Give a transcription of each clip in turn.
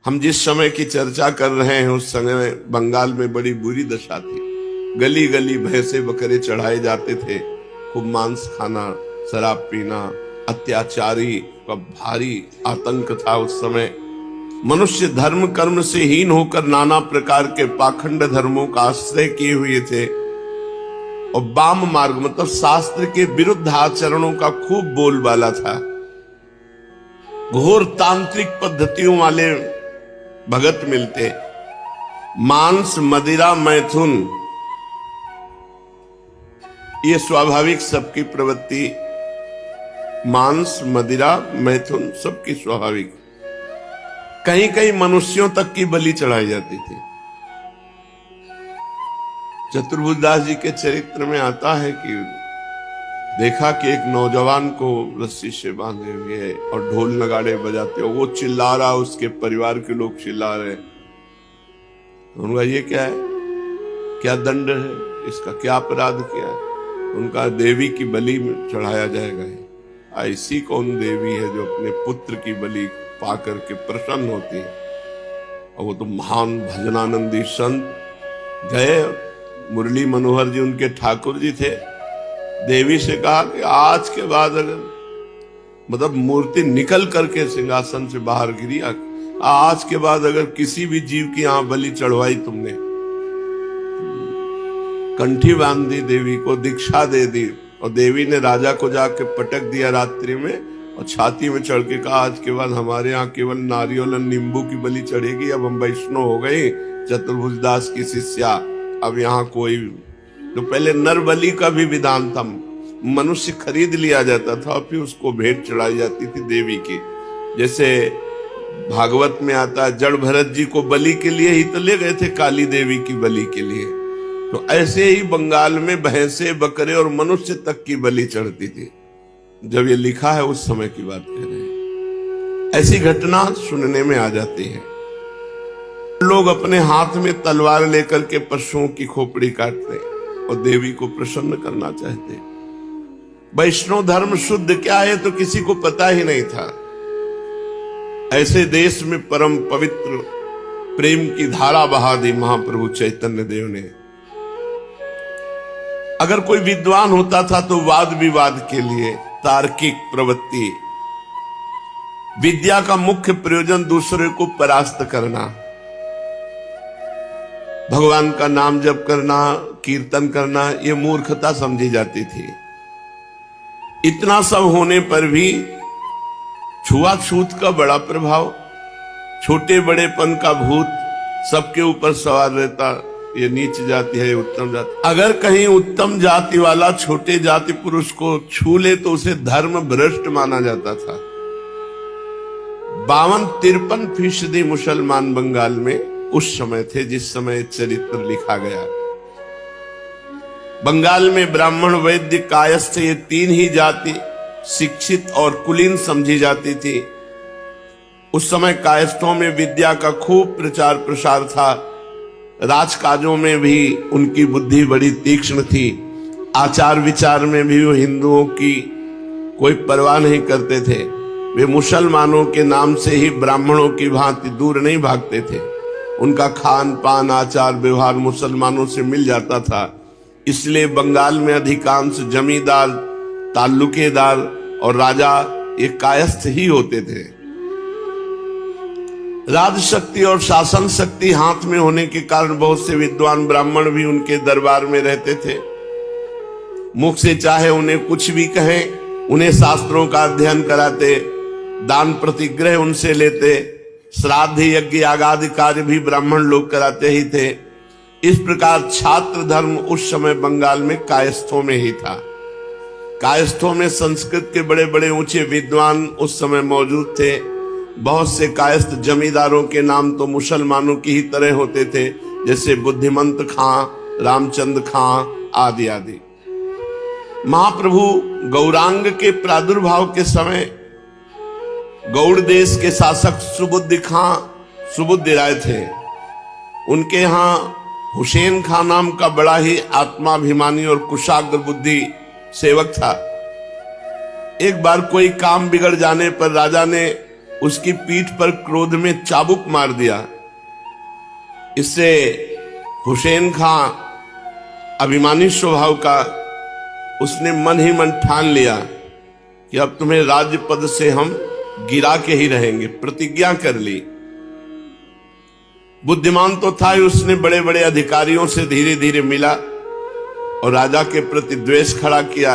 हम जिस समय की चर्चा कर रहे हैं उस समय बंगाल में बड़ी बुरी दशा थी। गली गली भैंसे बकरे चढ़ाए जाते थे, खूब मांस खाना, शराब पीना, अत्याचारी का भारी आतंक था उस समय। मनुष्य धर्म कर्म से हीन होकर नाना प्रकार के पाखंड धर्मों का आश्रय किए हुए थे और वाम मार्ग मतलब शास्त्र के विरुद्ध आचरणों का खूब बोलबाला था। घोर तांत्रिक पद्धतियों वाले भगत मिलते, मांस मदिरा मैथुन ये स्वाभाविक सबकी प्रवृत्ति, मांस मदिरा मैथुन सबकी स्वाभाविक। कहीं कहीं मनुष्यों तक की बलि चढ़ाई जाती थी। चतुर्भुजदास जी के चरित्र में आता है कि देखा कि एक नौजवान को रस्सी से बांधे हुए है और ढोल नगाड़े बजाते हो, वो चिल्ला रहा, उसके परिवार के लोग चिल्ला रहे। उनका ये क्या है, क्या दंड है, इसका क्या अपराध किया है? उनका देवी की बलि में चढ़ाया जाएगा। ऐसी कौन देवी है जो अपने पुत्र की बलि पा करके प्रसन्न होती है? और वो तो महान भजनानंदी संत गए, मुरली मनोहर जी उनके ठाकुर जी थे, देवी से कहा कि आज के बाद अगर मतलब मूर्ति निकल करके सिंहासन से बाहर गिरी, आज के बाद अगर किसी भी जीव की यहां बलि चढ़वाई तुमने, कंठी बांध दी, देवी को दीक्षा दे दी और देवी ने राजा को जाके पटक दिया रात्रि में और छाती में चढ़ के कहा आज के बाद हमारे यहाँ केवल नारियल और नींबू की बलि चढ़ेगी, अब हम वैष्णव हो गए, चतुर्भुजदास की शिष्या, अब यहाँ कोई। तो पहले नर बलि का भी विधान था, मनुष्य खरीद लिया जाता था और फिर उसको भेंट चढ़ाई जाती थी देवी की। जैसे भागवत में आता है, जड़ भरत जी को बलि के लिए ही तो ले गए थे, काली देवी की बलि के लिए। तो ऐसे ही बंगाल में भैंसे बकरे और मनुष्य तक की बलि चढ़ती थी। जब ये लिखा है उस समय की बात कह रहे हैं। ऐसी घटना सुनने में आ जाती है। लोग अपने हाथ में तलवार लेकर के पशुओं की खोपड़ी काटते और देवी को प्रसन्न करना चाहते। वैष्णव धर्म शुद्ध क्या है तो किसी को पता ही नहीं था। ऐसे देश में परम पवित्र प्रेम की धारा बहा दी महाप्रभु चैतन्य देव ने। अगर कोई विद्वान होता था तो वाद विवाद के लिए तार्किक प्रवृत्ति, विद्या का मुख्य प्रयोजन दूसरे को परास्त करना, भगवान का नाम जप करना, कीर्तन करना, ये मूर्खता समझी जाती थी। इतना सब होने पर भी छुआछूत का बड़ा प्रभाव, छोटे बड़ेपन का भूत सबके ऊपर सवार रहता। ये नीच जाति है, उत्तम जाति। अगर कहीं उत्तम जाति वाला छोटे जाति पुरुष को छू ले तो उसे धर्म भ्रष्ट माना जाता था। 52-53% मुसलमान बंगाल में उस समय थे जिस समय चरित्र लिखा गया। बंगाल में ब्राह्मण, वैद्य, कायस्थ ये तीन ही जाति शिक्षित और कुलीन समझी जाती थी। उस समय कायस्थों में विद्या का खूब प्रचार प्रसार था। राजकाजों में भी उनकी बुद्धि बड़ी तीक्ष्ण थी। आचार विचार में भी वो हिंदुओं की कोई परवाह नहीं करते थे। वे मुसलमानों के नाम से ही ब्राह्मणों की भांति दूर नहीं भागते थे। उनका खान पान आचार व्यवहार मुसलमानों से मिल जाता था। इसलिए बंगाल में अधिकांश जमींदार, ताल्लुकेदार और राजा ये कायस्थ ही होते थे। राज शक्ति और शासन शक्ति हाथ में होने के कारण बहुत से विद्वान ब्राह्मण भी उनके दरबार में रहते थे। मुख से चाहे उन्हें कुछ भी कहें, उन्हें शास्त्रों का अध्ययन कराते, दान प्रतिग्रह उनसे लेते, श्राद्ध यज्ञ आदि कार्य भी ब्राह्मण लोग कराते ही थे। इस प्रकार छात्र धर्म उस समय बंगाल में कायस्थों में ही था। कायस्थों में संस्कृत के बड़े बड़े ऊंचे विद्वान उस समय मौजूद थे। बहुत से कायस्थ जमींदारों के नाम तो मुसलमानों की ही तरह होते थे, जैसे बुद्धिमंत खां, रामचंद्र खां आदि आदि। महाप्रभु गौरांग के प्रादुर्भाव के समय गौड़ देश के शासक सुबुद्धि खां सुबुद्धि राय थे। उनके यहाँ हुसैन खां नाम का बड़ा ही आत्माभिमानी और कुशाग्र बुद्धि सेवक था। एक बार कोई काम बिगड़ जाने पर राजा ने उसकी पीठ पर क्रोध में चाबुक मार दिया। इससे हुसैन खां अभिमानी स्वभाव का, उसने मन ही मन ठान लिया कि अब तुम्हें राज्य पद से हम गिरा के ही रहेंगे, प्रतिज्ञा कर ली। बुद्धिमान तो था ही, उसने बड़े बड़े अधिकारियों से धीरे धीरे मिला और राजा के प्रति द्वेष खड़ा किया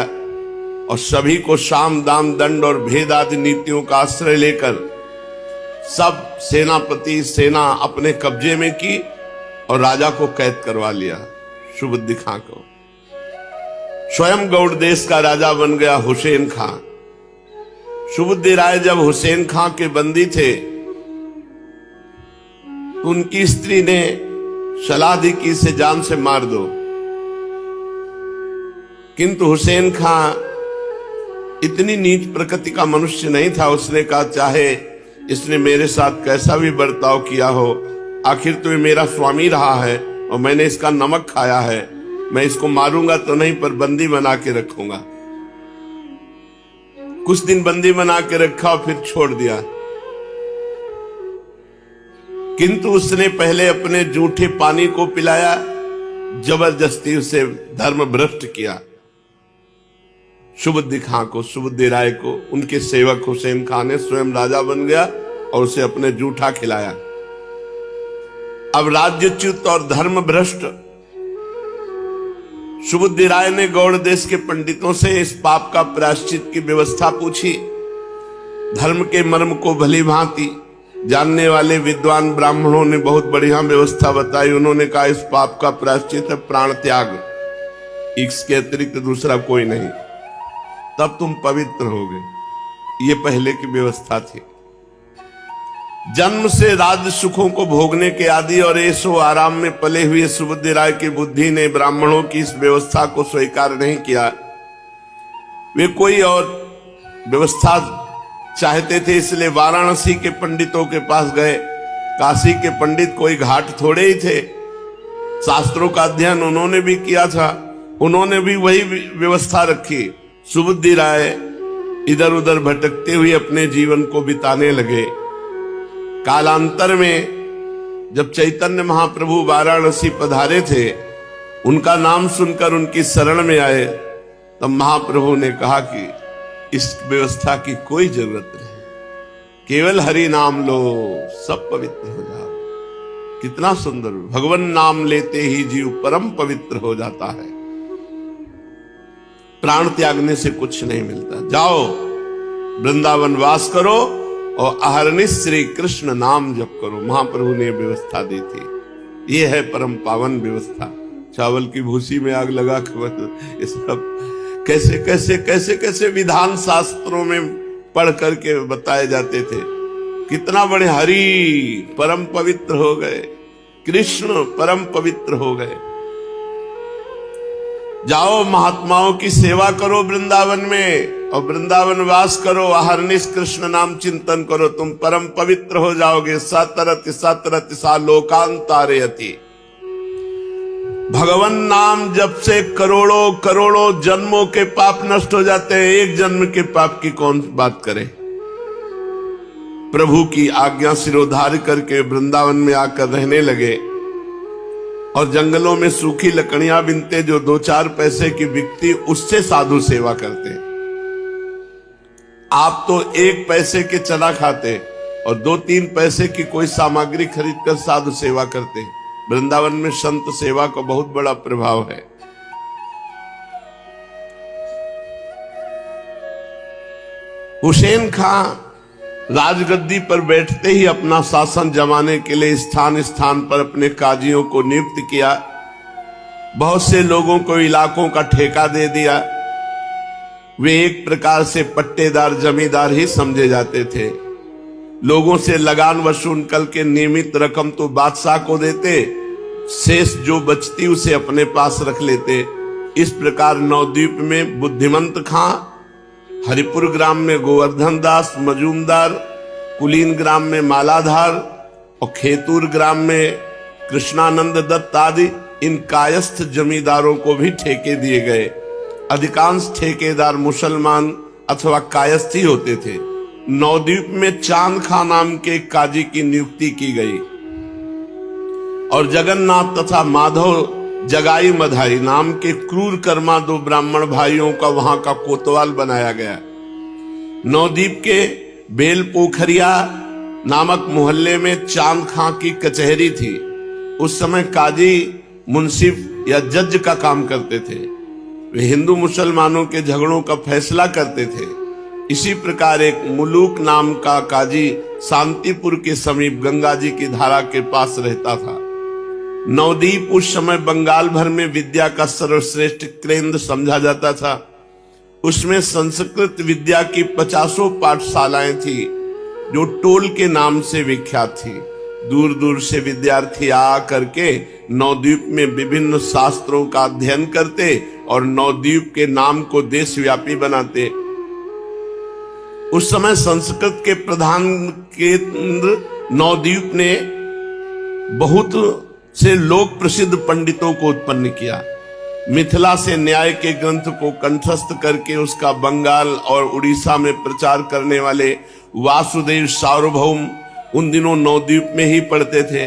और सभी को साम दाम दंड और भेद आदि नीतियों का आश्रय लेकर सब सेनापति सेना अपने कब्जे में की और राजा को कैद करवा लिया, सुबुद्धि खां को। स्वयं गौड़ देश का राजा बन गया हुसैन खां। सुबुद्धि राय जब हुसैन खां के बंदी थे तो उनकी स्त्री ने सलाह दी कि इसे जान से मार दो, किंतु हुसैन खां इतनी नीच प्रकृति का मनुष्य नहीं था। उसने कहा चाहे इसने मेरे साथ कैसा भी बर्ताव किया हो, आखिर तो ये मेरा स्वामी रहा है और मैंने इसका नमक खाया है, मैं इसको मारूंगा तो नहीं पर बंदी बना के रखूंगा। कुछ दिन बंदी बना के रखा और फिर छोड़ दिया, किंतु उसने पहले अपने जूठे पानी को पिलाया, जबरदस्ती उसे धर्म भ्रष्ट किया। सुबुद्धि खां को, सुबुद्धि राय को उनके सेवक हुसैन खां ने स्वयं राजा बन गया और उसे अपने जूठा खिलाया। अब राज्यच्युत और धर्म भ्रष्ट सुबुद्धि राय ने गौड़ देश के पंडितों से इस पाप का प्रायश्चित की व्यवस्था पूछी। धर्म के मर्म को भली भांति जानने वाले विद्वान ब्राह्मणों ने बहुत बढ़िया व्यवस्था बताई। उन्होंने कहा इस पाप का प्रायश्चित है प्राण त्याग, इसके अतिरिक्त दूसरा कोई नहीं, तब तुम पवित्र होगे। ये पहले की व्यवस्था थी। जन्म से राज्य सुखों को भोगने के आदि और ऐशो आराम में पले हुए सुबुद्धि राय की बुद्धि ने ब्राह्मणों की इस व्यवस्था को स्वीकार नहीं किया। वे कोई और व्यवस्था चाहते थे, इसलिए वाराणसी के पंडितों के पास गए। काशी के पंडित कोई घाट थोड़े ही थे, शास्त्रों का अध्ययन उन्होंने भी किया था, उन्होंने भी वही व्यवस्था रखी। सुबुद्धि राय इधर उधर भटकते हुए अपने जीवन को बिताने लगे। कालांतर में जब चैतन्य महाप्रभु वाराणसी पधारे थे, उनका नाम सुनकर उनकी शरण में आए, तब महाप्रभु ने कहा कि इस व्यवस्था की कोई जरूरत नहीं, केवल हरि नाम लो सब पवित्र हो जाओ। कितना सुंदर, भगवान नाम लेते ही जीव परम पवित्र हो जाता है। प्राण त्यागने से कुछ नहीं मिलता। जाओ वृंदावन वास करो और अहरनिश श्री कृष्ण नाम जप करो। महाप्रभु ने व्यवस्था दी थी। ये है परम पावन व्यवस्था। चावल की भूसी में आग लगा कर, इस सब कैसे कैसे कैसे कैसे विधान शास्त्रों में पढ़ करके बताए जाते थे। कितना बड़े हरि परम पवित्र हो गए, कृष्ण परम पवित्र हो गए। जाओ महात्माओं की सेवा करो वृंदावन में और वृंदावन वास करो, अहरनिश कृष्ण नाम चिंतन करो, तुम परम पवित्र हो जाओगे। सतरति सतरति सा लोकांतारयति। भगवान नाम जब से करोड़ों करोड़ों जन्मों के पाप नष्ट हो जाते हैं, एक जन्म के पाप की कौन बात करे। प्रभु की आज्ञा सिरोधार्य करके वृंदावन में आकर रहने लगे और जंगलों में सूखी लकड़ियां बिनते, जो 2-4 पैसे की बिकती, उससे साधु सेवा करते। आप तो 1 पैसे के चना खाते और 2-3 पैसे की कोई सामग्री खरीदकर साधु सेवा करते। वृंदावन में संत सेवा का बहुत बड़ा प्रभाव है। हुसैन खां राजगद्दी पर बैठते ही अपना शासन जमाने के लिए स्थान स्थान पर अपने काजियों को नियुक्त किया। बहुत से लोगों को इलाकों का ठेका दे दिया। वे एक प्रकार से पट्टेदार जमींदार ही समझे जाते थे। लोगों से लगान वसूल करके नियमित रकम तो बादशाह को देते, शेष जो बचती उसे अपने पास रख लेते। इस प्रकार नवद्वीप में बुद्धिमंत खां, हरिपुर ग्राम में गोवर्धन दास मजूमदार, कुलीन ग्राम में मालाधार और खेतूर ग्राम में कृष्णानंद दत्त आदि इन कायस्थ जमींदारों को भी ठेके दिए गए। अधिकांश ठेकेदार मुसलमान अथवा कायस्थ ही होते थे। नवद्वीप में चांद खां नाम के एक काजी की नियुक्ति की गई और जगन्नाथ तथा माधव जगाई मधाई नाम के क्रूर कर्मा 2 ब्राह्मण भाइयों का वहां का कोतवाल बनाया गया। नवद्वीप के बेल पोखरिया नामक मोहल्ले में चांद खां की कचहरी थी। उस समय काजी मुंसिफ या जज का काम करते थे। वे हिंदू मुसलमानों के झगड़ों का फैसला करते थे। इसी प्रकार एक मुलूक नाम का काजी शांतिपुर के समीप गंगा जी की धारा के पास रहता था। नवद्वीप उस समय बंगाल भर में विद्या का सर्वश्रेष्ठ केंद्र समझा जाता था। उसमें संस्कृत विद्या की 50 पाठशालाएं थी जो टोल के नाम से विख्यात थी। दूर दूर से विद्यार्थी आ करके नवद्वीप में विभिन्न शास्त्रों का अध्ययन करते और नवद्वीप के नाम को देशव्यापी बनाते। उस समय संस्कृत के प्रधान केंद्र नवद्वीप ने बहुत से लोक प्रसिद्ध पंडितों को उत्पन्न किया। मिथिला से न्याय के ग्रंथ को कंठस्थ करके उसका बंगाल और उड़ीसा में प्रचार करने वाले वासुदेव सार्वभौम उन दिनों नवद्वीप में ही पढ़ते थे।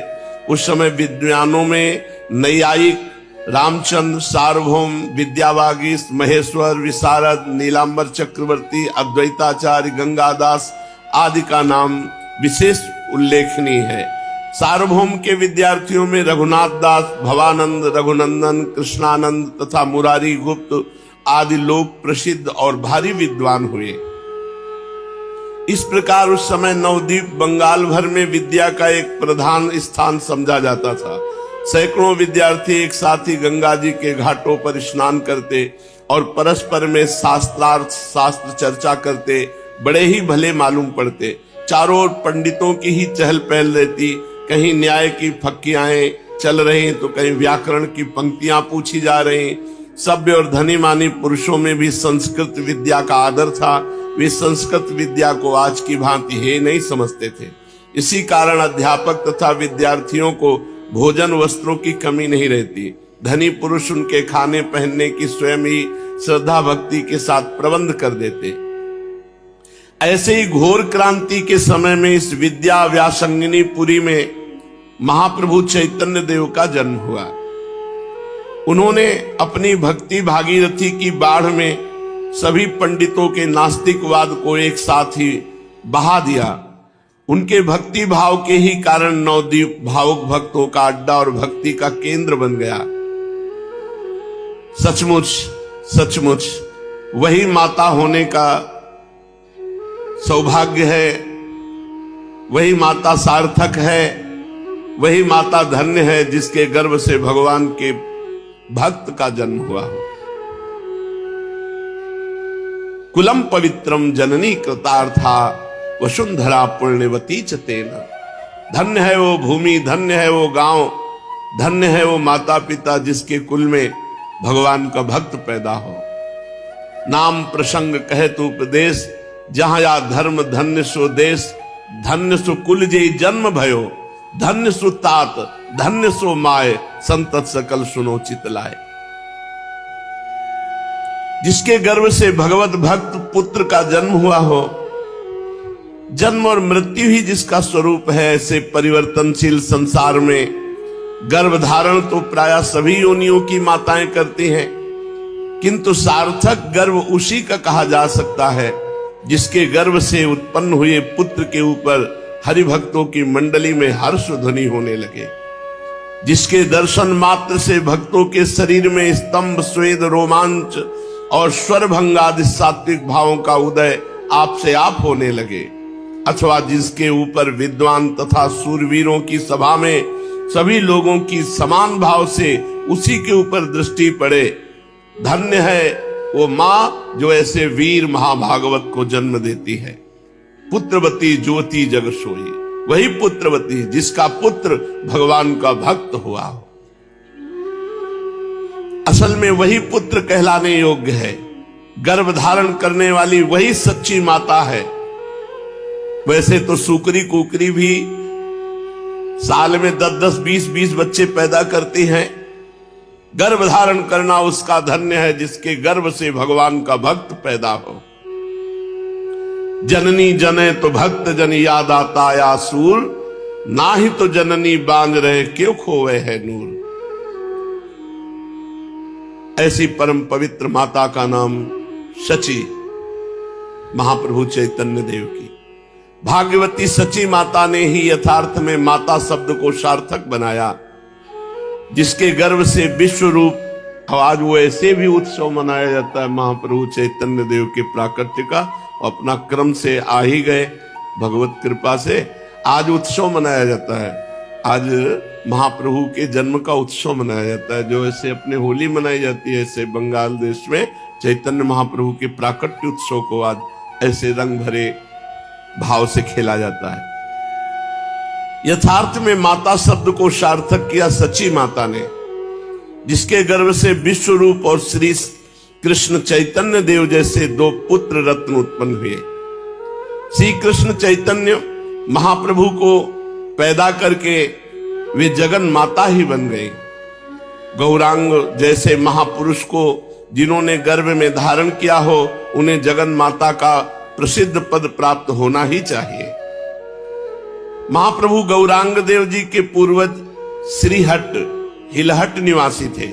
उस समय विद्वानों में नैयायिक रामचंद्र, सार्वभौम, विद्यावागीश, महेश्वर, विशारद, नीलांबर चक्रवर्ती, अद्वैताचार्य, गंगादास आदि का नाम विशेष उल्लेखनीय है। सार्वभौम के विद्यार्थियों में रघुनाथ दास, भवानंद, रघुनंदन, कृष्णानंद तथा मुरारी गुप्त आदि लोग प्रसिद्ध और भारी विद्वान हुए। इस प्रकार उस समय नवद्वीप बंगाल भर में विद्या का एक प्रधान स्थान समझा जाता था। सैकड़ों विद्यार्थी एक साथ ही गंगा जी के घाटों पर स्नान करते और परस्पर में शास्त्र चर्चा करते बड़े ही भले मालूम पड़ते। चारों ओर पंडितों की ही चहल पहल रहती। कहीं न्याय की फक्कियाएं चल रही तो कहीं व्याकरण की पंक्तियां पूछी जा रही। सभ्य और धनी मानी पुरुषों में भी संस्कृत विद्या का आदर था। वे संस्कृत विद्या को आज की भांति हे नहीं समझते थे। इसी कारण अध्यापक तथा विद्यार्थियों को भोजन वस्त्रों की कमी नहीं रहती। धनी पुरुष उनके खाने पहनने की स्वयं ही श्रद्धा भक्ति के साथ प्रबंध कर देते। ऐसे ही घोर क्रांति के समय में इस विद्या व्यासंगिनी पुरी में महाप्रभु चैतन्य देव का जन्म हुआ। उन्होंने अपनी भक्ति भागीरथी की बाढ़ में सभी पंडितों के नास्तिकवाद को एक साथ ही बहा दिया। उनके भक्ति भाव के ही कारण नवद्वीप भावुक भक्तों का अड्डा और भक्ति का केंद्र बन गया। सचमुच सचमुच वही माता होने का सौभाग्य है, वही माता सार्थक है, वही माता धन्य है जिसके गर्भ से भगवान के भक्त का जन्म हुआ हो। कुलम पवित्रम जननी कृतार्था वसुंधरा पुण्यवती च तेन। धन्य है वो भूमि, धन्य है वो गांव, धन्य है वो माता पिता जिसके कुल में भगवान का भक्त पैदा हो। नाम प्रसंग कहे तो उपदेश, जहां या धर्म धन्य सो देश। धन्य सो कुल जे जन्म भयो, धन्य सो तात, धन्य सो माय, संतत सकल सुनो चित लाए। जिसके गर्भ से भगवत भक्त पुत्र का जन्म हुआ हो, जन्म और मृत्यु ही जिसका स्वरूप है, ऐसे परिवर्तनशील संसार में गर्भ धारण तो प्राय सभी योनियों की माताएं करती हैं, किंतु सार्थक गर्भ उसी का कहा जा सकता है जिसके गर्भ से उत्पन्न हुए पुत्र के ऊपर हरि भक्तों की मंडली में हर्ष ध्वनि होने लगे, जिसके दर्शन मात्र से भक्तों के शरीर में स्तंभ, स्वेद, रोमांच और स्वर भंगादि सात्विक भावों का उदय आप से आप होने लगे, अथवा जिसके ऊपर विद्वान तथा सूरवीरों की सभा में सभी लोगों की समान भाव से उसी के ऊपर दृष्टि पड़े। धन्य है वो मां जो ऐसे वीर महाभागवत को जन्म देती है। पुत्रवती ज्योति जग सोई, वही पुत्रवती जिसका पुत्र भगवान का भक्त हुआ हो। असल में वही पुत्र कहलाने योग्य है। गर्भ धारण करने वाली वही सच्ची माता है। वैसे तो सुकरी कुकरी भी साल में 10-10, 20-20 बच्चे पैदा करती हैं। गर्भ धारण करना उसका धन्य है जिसके गर्भ से भगवान का भक्त पैदा हो। जननी जने तो भक्त जन याद आता या सूर, ना ही तो जननी बांध रहे क्यों खोवे है नूर। ऐसी परम पवित्र माता का नाम सची महाप्रभु चैतन्य देव की। भाग्यवती सची माता ने ही यथार्थ में माता शब्द को सार्थक बनाया, जिसके गर्भ से विश्व रूप। आज वो ऐसे भी उत्सव मनाया जाता है महाप्रभु चैतन्य देव के प्राकट्य का, अपना क्रम से आ ही गए भगवत कृपा से। आज उत्सव मनाया जाता है, आज महाप्रभु के जन्म का उत्सव मनाया जाता है। जो ऐसे अपने होली मनाई जाती है, ऐसे बंगाल देश में चैतन्य महाप्रभु के प्राकट्य उत्सव को आज ऐसे रंग भरे भाव से खेला जाता है। यथार्थ में माता शब्द को सार्थक किया सची माता ने, जिसके गर्भ से विश्व रूप और श्री कृष्ण चैतन्य देव जैसे दो पुत्र रत्न उत्पन्न हुए। श्री कृष्ण चैतन्य महाप्रभु को पैदा करके वे जगन माता ही बन गई। गौरांग जैसे महापुरुष को जिन्होंने गर्भ में धारण किया हो, उन्हें जगन माता का प्रसिद्ध पद प्राप्त होना ही चाहिए। महाप्रभु गौरांग देव जी के पूर्वज श्रीहट्ट हिलहट निवासी थे।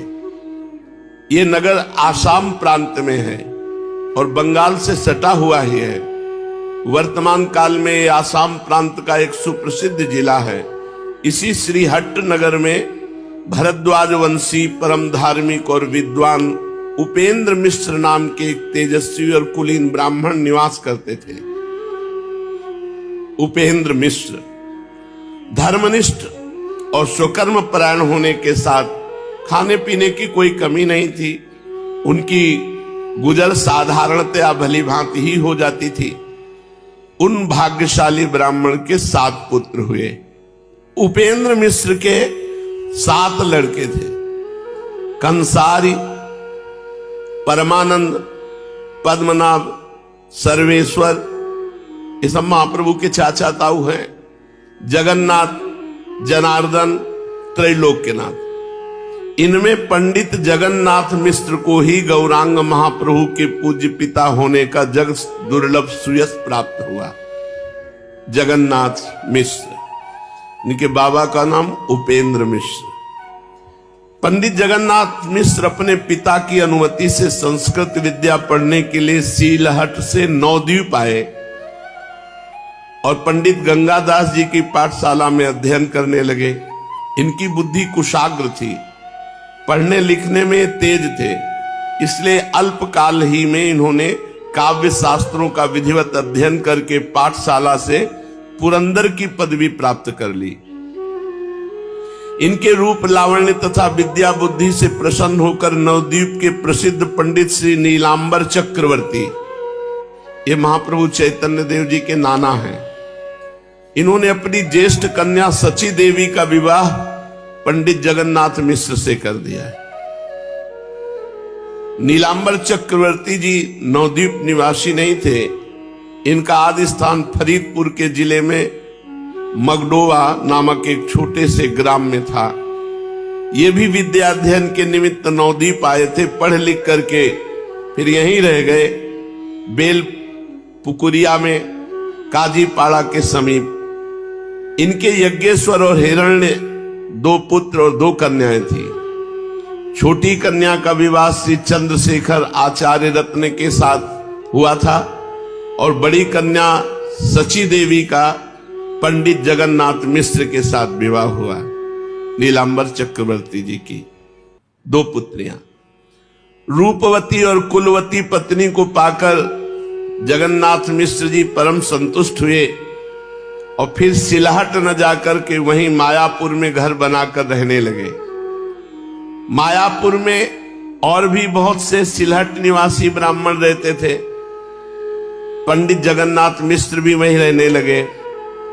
ये नगर आसाम प्रांत में है और बंगाल से सटा हुआ ही है। वर्तमान काल में ये आसाम प्रांत का एक सुप्रसिद्ध जिला है। इसी श्रीहट्ट नगर में भरद्वाज वंशी परम धार्मिक और विद्वान उपेंद्र मिश्र नाम के एक तेजस्वी और कुलीन ब्राह्मण निवास करते थे। उपेंद्र मिश्र धर्मनिष्ठ और स्वकर्म परायण होने के साथ खाने पीने की कोई कमी नहीं थी। उनकी गुजर साधारणतया भली भांति ही हो जाती थी। उन भाग्यशाली ब्राह्मण के 7 पुत्र हुए। उपेंद्र मिश्र के 7 लड़के थे। कंसारी, परमानंद, पद्मनाभ, सर्वेश्वर, ये सब महाप्रभु के चाचा ताऊ हैं। जगन्नाथ, जनार्दन, त्रैलोक्यनाथ। इनमें पंडित जगन्नाथ मिश्र को ही गौरांग महाप्रभु के पूज्य पिता होने का जग दुर्लभ सुयश प्राप्त हुआ। जगन्नाथ मिश्र, इनके बाबा का नाम उपेंद्र मिश्र। पंडित जगन्नाथ मिश्र अपने पिता की अनुमति से संस्कृत विद्या पढ़ने के लिए सीलहट से नवद्वीप आए और पंडित गंगादास जी की पाठशाला में अध्ययन करने लगे। इनकी बुद्धि कुशाग्र थी, पढ़ने लिखने में तेज थे, इसलिए अल्पकाल ही में इन्होंने काव्य शास्त्रों का विधिवत अध्ययन करके पाठशाला से पुरंदर की पदवी प्राप्त कर ली। इनके रूप लावण्य तथा विद्या बुद्धि से प्रसन्न होकर नवद्वीप के प्रसिद्ध पंडित श्री नीलांबर चक्रवर्ती, ये महाप्रभु चैतन्य देव जी के नाना हैं, इन्होंने अपनी ज्येष्ठ कन्या सची देवी का विवाह पंडित जगन्नाथ मिश्र से कर दिया है। नीलांबर चक्रवर्ती जी नवद्वीप निवासी नहीं थे। इनका आदि स्थान फरीदपुर के जिले में मगडोवा नामक एक छोटे से ग्राम में था। ये भी विद्या अध्ययन के निमित्त नवद्वीप आए थे। पढ़ लिख करके फिर यहीं रह गए, बेल पुकुरिया में, काजीपाड़ा के समीप। इनके यज्ञेश्वर और हिरण्य 2 पुत्र और 2 कन्याएं थी। छोटी कन्या का विवाह श्री चंद्रशेखर आचार्य रत्न के साथ हुआ था और बड़ी कन्या सची देवी का पंडित जगन्नाथ मिश्र के साथ विवाह हुआ। नीलांबर चक्रवर्ती जी की 2 पुत्रियां। रूपवती और कुलवती पत्नी को पाकर जगन्नाथ मिश्र जी परम संतुष्ट हुए और फिर सिलहट न जाकर के वहीं मायापुर में घर बनाकर रहने लगे। मायापुर में और भी बहुत से सिलहट निवासी ब्राह्मण रहते थे। पंडित जगन्नाथ मिश्र भी वहीं रहने लगे।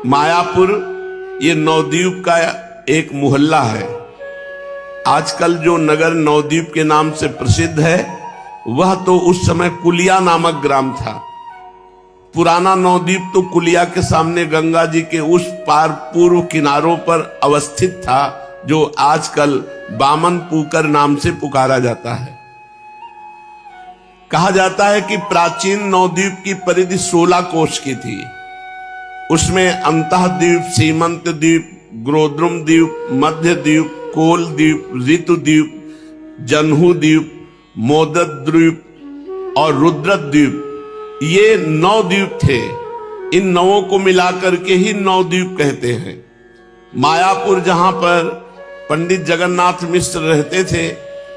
मायापुर ये नवद्वीप का एक मोहल्ला है। आजकल जो नगर नवद्वीप के नाम से प्रसिद्ध है, वह तो उस समय कुलिया नामक ग्राम था। पुराना नवद्वीप तो कुलिया के सामने गंगा जी के उस पार पूर्व किनारों पर अवस्थित था, जो आजकल बामन पुकर नाम से पुकारा जाता है। कहा जाता है कि प्राचीन नवद्वीप की परिधि 16 कोश की थी। उसमें अंतः द्वीप, सीमंत द्वीप, ग्रोद्रुम द्वीप, मध्य द्वीप, कोल द्वीप, ऋतु द्वीप, जन्हू द्वीप, मोदक द्वीप और रुद्र द्वीप, ये 9 द्वीप थे। इन 9 को मिलाकर के ही 9 द्वीप कहते हैं। मायापुर जहां पर पंडित जगन्नाथ मिश्र रहते थे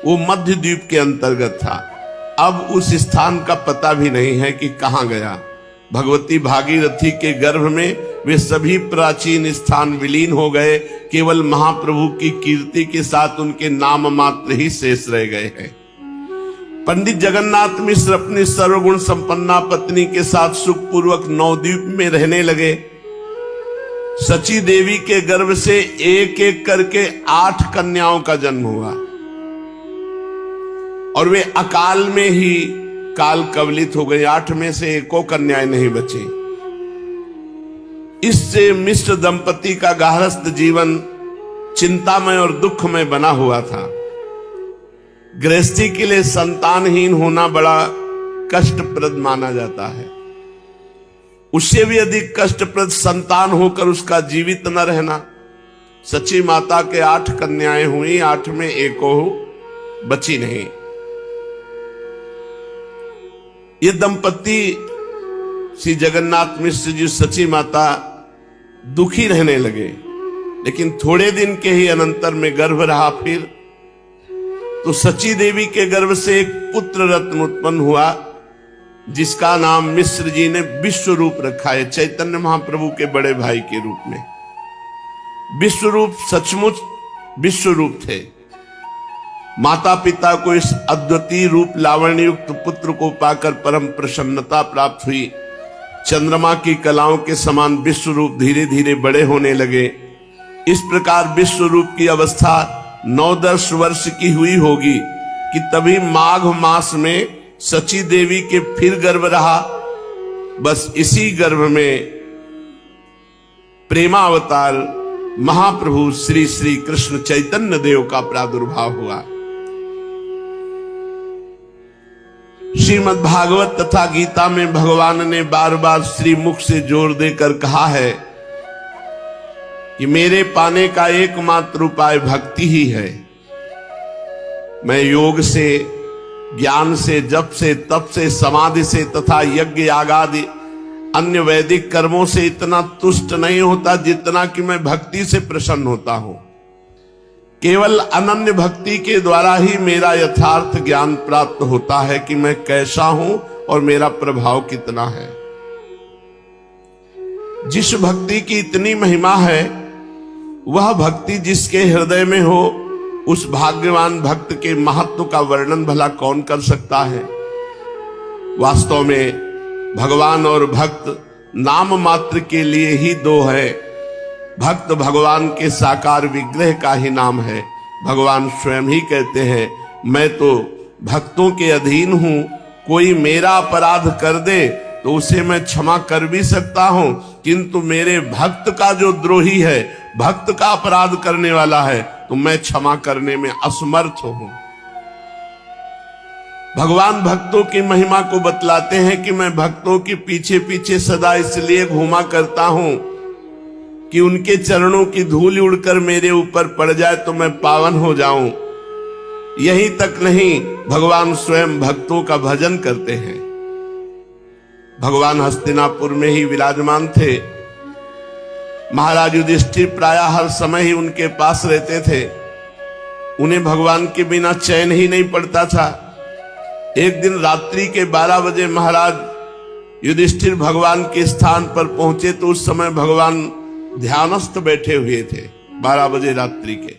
वो मध्य द्वीप के अंतर्गत था। अब उस स्थान का पता भी नहीं है कि कहां गया। भगवती भागीरथी के गर्भ में वे सभी प्राचीन स्थान विलीन हो गए, केवल महाप्रभु की कीर्ति के साथ उनके नाम मात्र ही शेष रह गए हैं। पंडित जगन्नाथ मिश्र अपनी सर्वगुण संपन्ना पत्नी के साथ सुखपूर्वक नवद्वीप में रहने लगे। सची देवी के गर्भ से एक एक करके 8 कन्याओं का जन्म हुआ और वे अकाल में ही काल कवलित हो गई। 8 में से एको कन्याएं नहीं बची। इससे मिश्र दंपति का गारहस्थ जीवन चिंतामय और दुखमय बना हुआ था। गृहस्थी के लिए संतानहीन होना बड़ा कष्टप्रद माना जाता है। उससे भी अधिक कष्टप्रद संतान होकर उसका जीवित न रहना। सची माता के 8 कन्याएं हुई, 8 में एको बची नहीं। ये दंपति श्री जगन्नाथ मिश्र जी सची माता दुखी रहने लगे, लेकिन थोड़े दिन के ही अनंतर में गर्भ रहा। फिर तो सची देवी के गर्भ से एक पुत्र रत्न उत्पन्न हुआ जिसका नाम मिश्र जी ने विश्व रूप रखा है, चैतन्य महाप्रभु के बड़े भाई के रूप में। विश्व रूप सचमुच विश्व रूप थे। माता पिता को इस अद्वितीय रूप लावण्य युक्त पुत्र को पाकर परम प्रसन्नता प्राप्त हुई। चंद्रमा की कलाओं के समान विश्व रूप धीरे धीरे बड़े होने लगे। इस प्रकार विश्व रूप की अवस्था 9-10 वर्ष की हुई होगी कि तभी माघ मास में सची देवी के फिर गर्भ रहा। बस इसी गर्भ में प्रेमावतार महाप्रभु श्री श्री कृष्ण चैतन्य देव का प्रादुर्भाव हुआ। श्रीमद् भागवत तथा गीता में भगवान ने बार बार श्री मुख से जोर देकर कहा है कि मेरे पाने का एकमात्र उपाय भक्ति ही है। मैं योग से, ज्ञान से, जप से, तप से, समाधि से तथा यज्ञ यागादि अन्य वैदिक कर्मों से इतना तुष्ट नहीं होता जितना कि मैं भक्ति से प्रसन्न होता हूं। केवल अनन्य भक्ति के द्वारा ही मेरा यथार्थ ज्ञान प्राप्त होता है कि मैं कैसा हूं और मेरा प्रभाव कितना है। जिस भक्ति की इतनी महिमा है, वह भक्ति जिसके हृदय में हो, उस भाग्यवान भक्त के महत्व का वर्णन भला कौन कर सकता है। वास्तव में भगवान और भक्त नाम मात्र के लिए ही दो है। भक्त भगवान के साकार विग्रह का ही नाम है। भगवान स्वयं ही कहते हैं, मैं तो भक्तों के अधीन हूं, कोई मेरा अपराध कर दे तो उसे मैं क्षमा कर भी सकता हूं, किंतु मेरे भक्त का जो द्रोही है, भक्त का अपराध करने वाला है, तो मैं क्षमा करने में असमर्थ हूं। भगवान भक्तों की महिमा को बतलाते हैं कि मैं भक्तों के पीछे पीछे सदा इसलिए घूमा करता हूं कि उनके चरणों की धूल उड़कर मेरे ऊपर पड़ जाए तो मैं पावन हो जाऊं। यही तक नहीं, भगवान स्वयं भक्तों का भजन करते हैं। भगवान हस्तिनापुर में ही विराजमान थे। महाराज युधिष्ठिर प्रायः हर समय ही उनके पास रहते थे। उन्हें भगवान के बिना चैन ही नहीं पड़ता था। एक दिन रात्रि के 12 बजे महाराज युधिष्ठिर भगवान के स्थान पर पहुंचे तो उस समय भगवान ध्यानस्थ बैठे हुए थे। 12 बजे रात्रि के।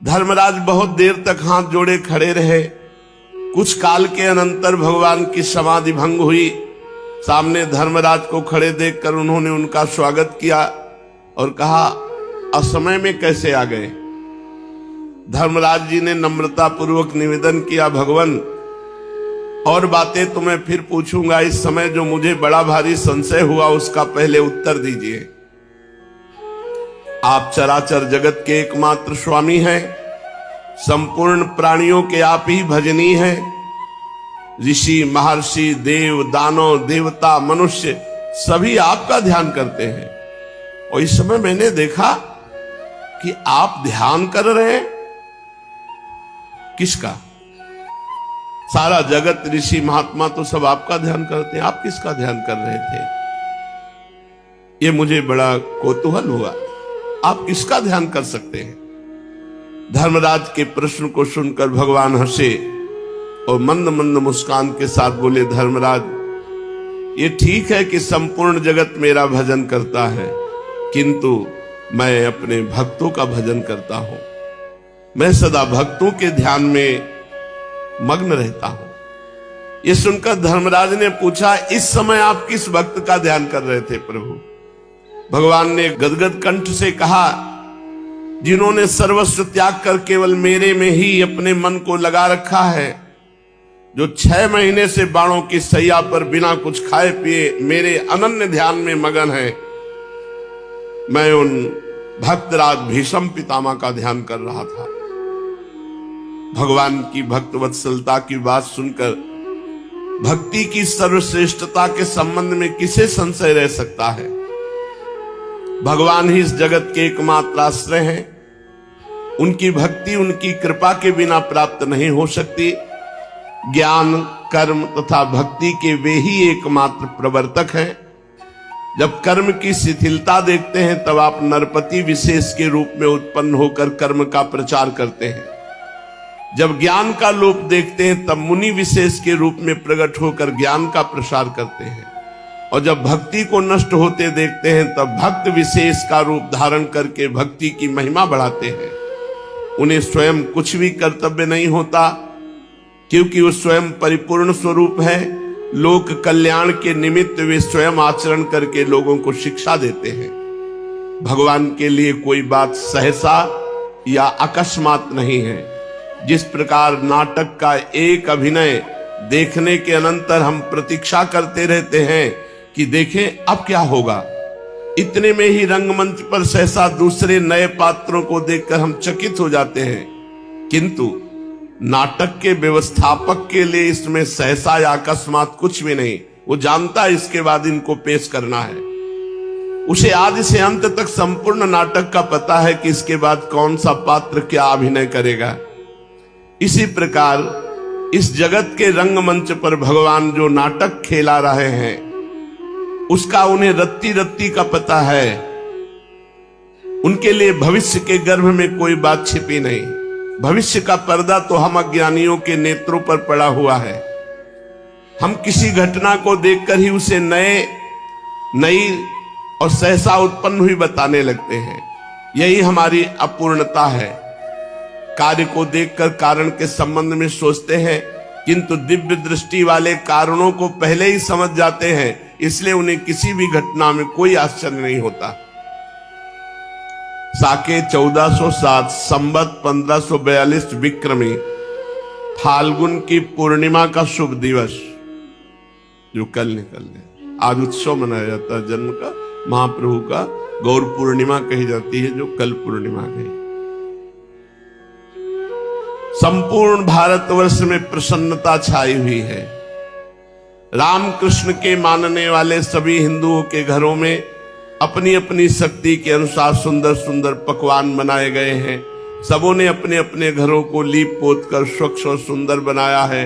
धर्मराज बहुत देर तक हाथ जोड़े खड़े रहे। कुछ काल के अनंतर भगवान की समाधि भंग हुई। सामने धर्मराज को खड़े देखकर उन्होंने उनका स्वागत किया और कहा, असमय में कैसे आ गए। धर्मराज जी ने नम्रता पूर्वक निवेदन किया, भगवान और बातें तो मैं फिर पूछूंगा, इस समय जो मुझे बड़ा भारी संशय हुआ उसका पहले उत्तर दीजिए। आप चराचर जगत के एकमात्र स्वामी हैं, संपूर्ण प्राणियों के आप ही भजनी हैं। ऋषि, महर्षि, देव, दानव, देवता, मनुष्य सभी आपका ध्यान करते हैं। और इस समय मैंने देखा कि आप ध्यान कर रहे हैं किसका? सारा जगत, ऋषि, महात्मा तो सब आपका ध्यान करते हैं, आप किसका ध्यान कर रहे थे? ये मुझे बड़ा कौतूहल हुआ। आप किसका ध्यान कर सकते हैं? धर्मराज के प्रश्न को सुनकर भगवान हंसे और मंद मंद मुस्कान के साथ बोले, धर्मराज, ये ठीक है कि संपूर्ण जगत मेरा भजन करता है, किंतु मैं अपने भक्तों का भजन करता हूं। मैं सदा भक्तों के ध्यान में मग्न रहता हूं। ये सुनकर धर्मराज ने पूछा, इस समय आप किस भक्त का ध्यान कर रहे थे प्रभु? भगवान ने गदगद कंठ से कहा, जिन्होंने सर्वस्व त्याग कर केवल मेरे में ही अपने मन को लगा रखा है, जो 6 महीने से बाणों की सैया पर बिना कुछ खाए पिए मेरे अनन्य ध्यान में मगन है। मैं उन भक्तराज भीष्म पितामह का ध्यान कर रहा था। भगवान की भक्त वत्सलता की बात सुनकर भक्ति की सर्वश्रेष्ठता के संबंध में किसे संशय रह सकता है? भगवान ही इस जगत के एकमात्र आश्रय हैं। उनकी भक्ति उनकी कृपा के बिना प्राप्त नहीं हो सकती। ज्ञान, कर्म तथा भक्ति के वे ही एकमात्र प्रवर्तक हैं। जब कर्म की शिथिलता देखते हैं तब आप नरपति विशेष के रूप में उत्पन्न होकर कर्म का प्रचार करते हैं। जब ज्ञान का लोप देखते हैं तब मुनि विशेष के रूप में प्रकट होकर ज्ञान का प्रसार करते हैं। और जब भक्ति को नष्ट होते देखते हैं तब भक्त विशेष का रूप धारण करके भक्ति की महिमा बढ़ाते हैं। उन्हें स्वयं कुछ भी कर्तव्य नहीं होता, क्योंकि वो स्वयं परिपूर्ण स्वरूप है। लोक कल्याण के निमित्त वे स्वयं आचरण करके लोगों को शिक्षा देते हैं। भगवान के लिए कोई बात सहसा या अकस्मात नहीं है। जिस प्रकार नाटक का एक अभिनय देखने के अनंतर हम प्रतीक्षा करते रहते हैं कि देखें अब क्या होगा, इतने में ही रंगमंच पर सहसा दूसरे नए पात्रों को देखकर हम चकित हो जाते हैं। किंतु नाटक के व्यवस्थापक के लिए इसमें सहसा या अकस्मात कुछ भी नहीं। वो जानता है इसके बाद इनको पेश करना है। उसे आदि से अंत तक संपूर्ण नाटक का पता है कि इसके बाद कौन सा पात्र क्या अभिनय करेगा। इसी प्रकार इस जगत के रंगमंच पर भगवान जो नाटक खेला रहे हैं उसका उन्हें रत्ती रत्ती का पता है। उनके लिए भविष्य के गर्भ में कोई बात छिपी नहीं। भविष्य का पर्दा तो हम अज्ञानियों के नेत्रों पर पड़ा हुआ है। हम किसी घटना को देखकर ही उसे नई और सहसा उत्पन्न हुई बताने लगते हैं। यही हमारी अपूर्णता है। कार्य को देखकर कारण के संबंध में सोचते हैं, किंतु दिव्य दृष्टि वाले कारणों को पहले ही समझ जाते हैं, इसलिए उन्हें किसी भी घटना में कोई आश्चर्य नहीं होता। साके 1407 संवत 1542 विक्रमी फाल्गुन की पूर्णिमा का शुभ दिवस जो कल निकल गया, आज उत्सव मनाया जाता है जन्म का, महाप्रभु का गौर पूर्णिमा कही जाती है जो कल पूर्णिमा गई। संपूर्ण भारतवर्ष में प्रसन्नता छाई हुई है। रामकृष्ण के मानने वाले सभी हिंदुओं के घरों में अपनी अपनी शक्ति के अनुसार सुंदर सुंदर पकवान बनाए गए हैं। सबों ने अपने अपने घरों को लीप पोत कर स्वच्छ और सुंदर बनाया है।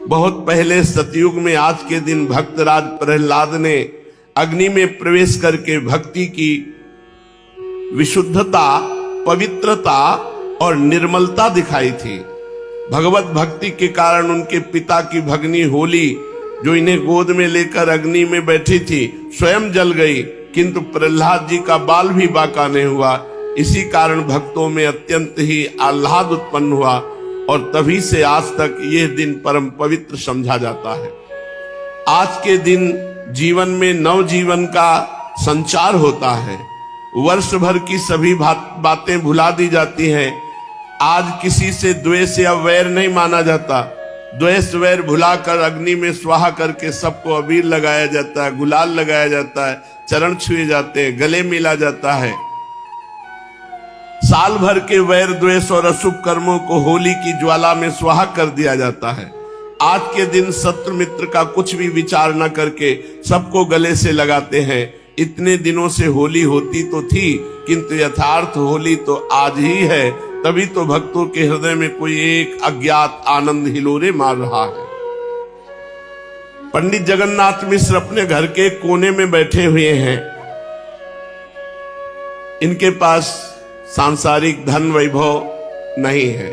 बहुत पहले सतयुग में आज के दिन भक्तराज प्रहलाद ने अग्नि में प्रवेश करके भक्ति की विशुद्धता, पवित्रता और निर्मलता दिखाई थी। भगवत भक्ति के कारण उनके पिता की भगनी होली, जो इन्हें गोद में लेकर अग्नि में बैठी थी, स्वयं जल गई, किंतु प्रहलाद जी का बाल भी बाका नहीं हुआ। इसी कारण भक्तों में अत्यंत ही आह्लाद उत्पन्न हुआ और तभी से आज तक यह दिन परम पवित्र समझा जाता है। आज के दिन जीवन में नव जीवन का संचार होता है। वर्ष भर की सभी बातें भुला दी जाती हैं। आज किसी से द्वेष या वैर नहीं माना जाता। द्वेष वैर भुलाकर अग्नि में स्वाहा करके सबको अबीर लगाया जाता है, गुलाल लगाया जाता है, चरण छुए जाते हैं, गले मिला जाता है। साल भर के वैर द्वेष और अशुभ कर्मों को होली की ज्वाला में स्वाहा कर दिया जाता है। आज के दिन शत्रु मित्र का कुछ भी विचार न करके सबको गले से लगाते हैं। इतने दिनों से होली होती तो थी, किंतु यथार्थ होली तो आज ही है। तभी तो भक्तों के हृदय में कोई एक अज्ञात आनंद हिलोरे मार रहा है। पंडित जगन्नाथ मिश्र अपने घर के कोने में बैठे हुए हैं। इनके पास सांसारिक धन वैभव नहीं है,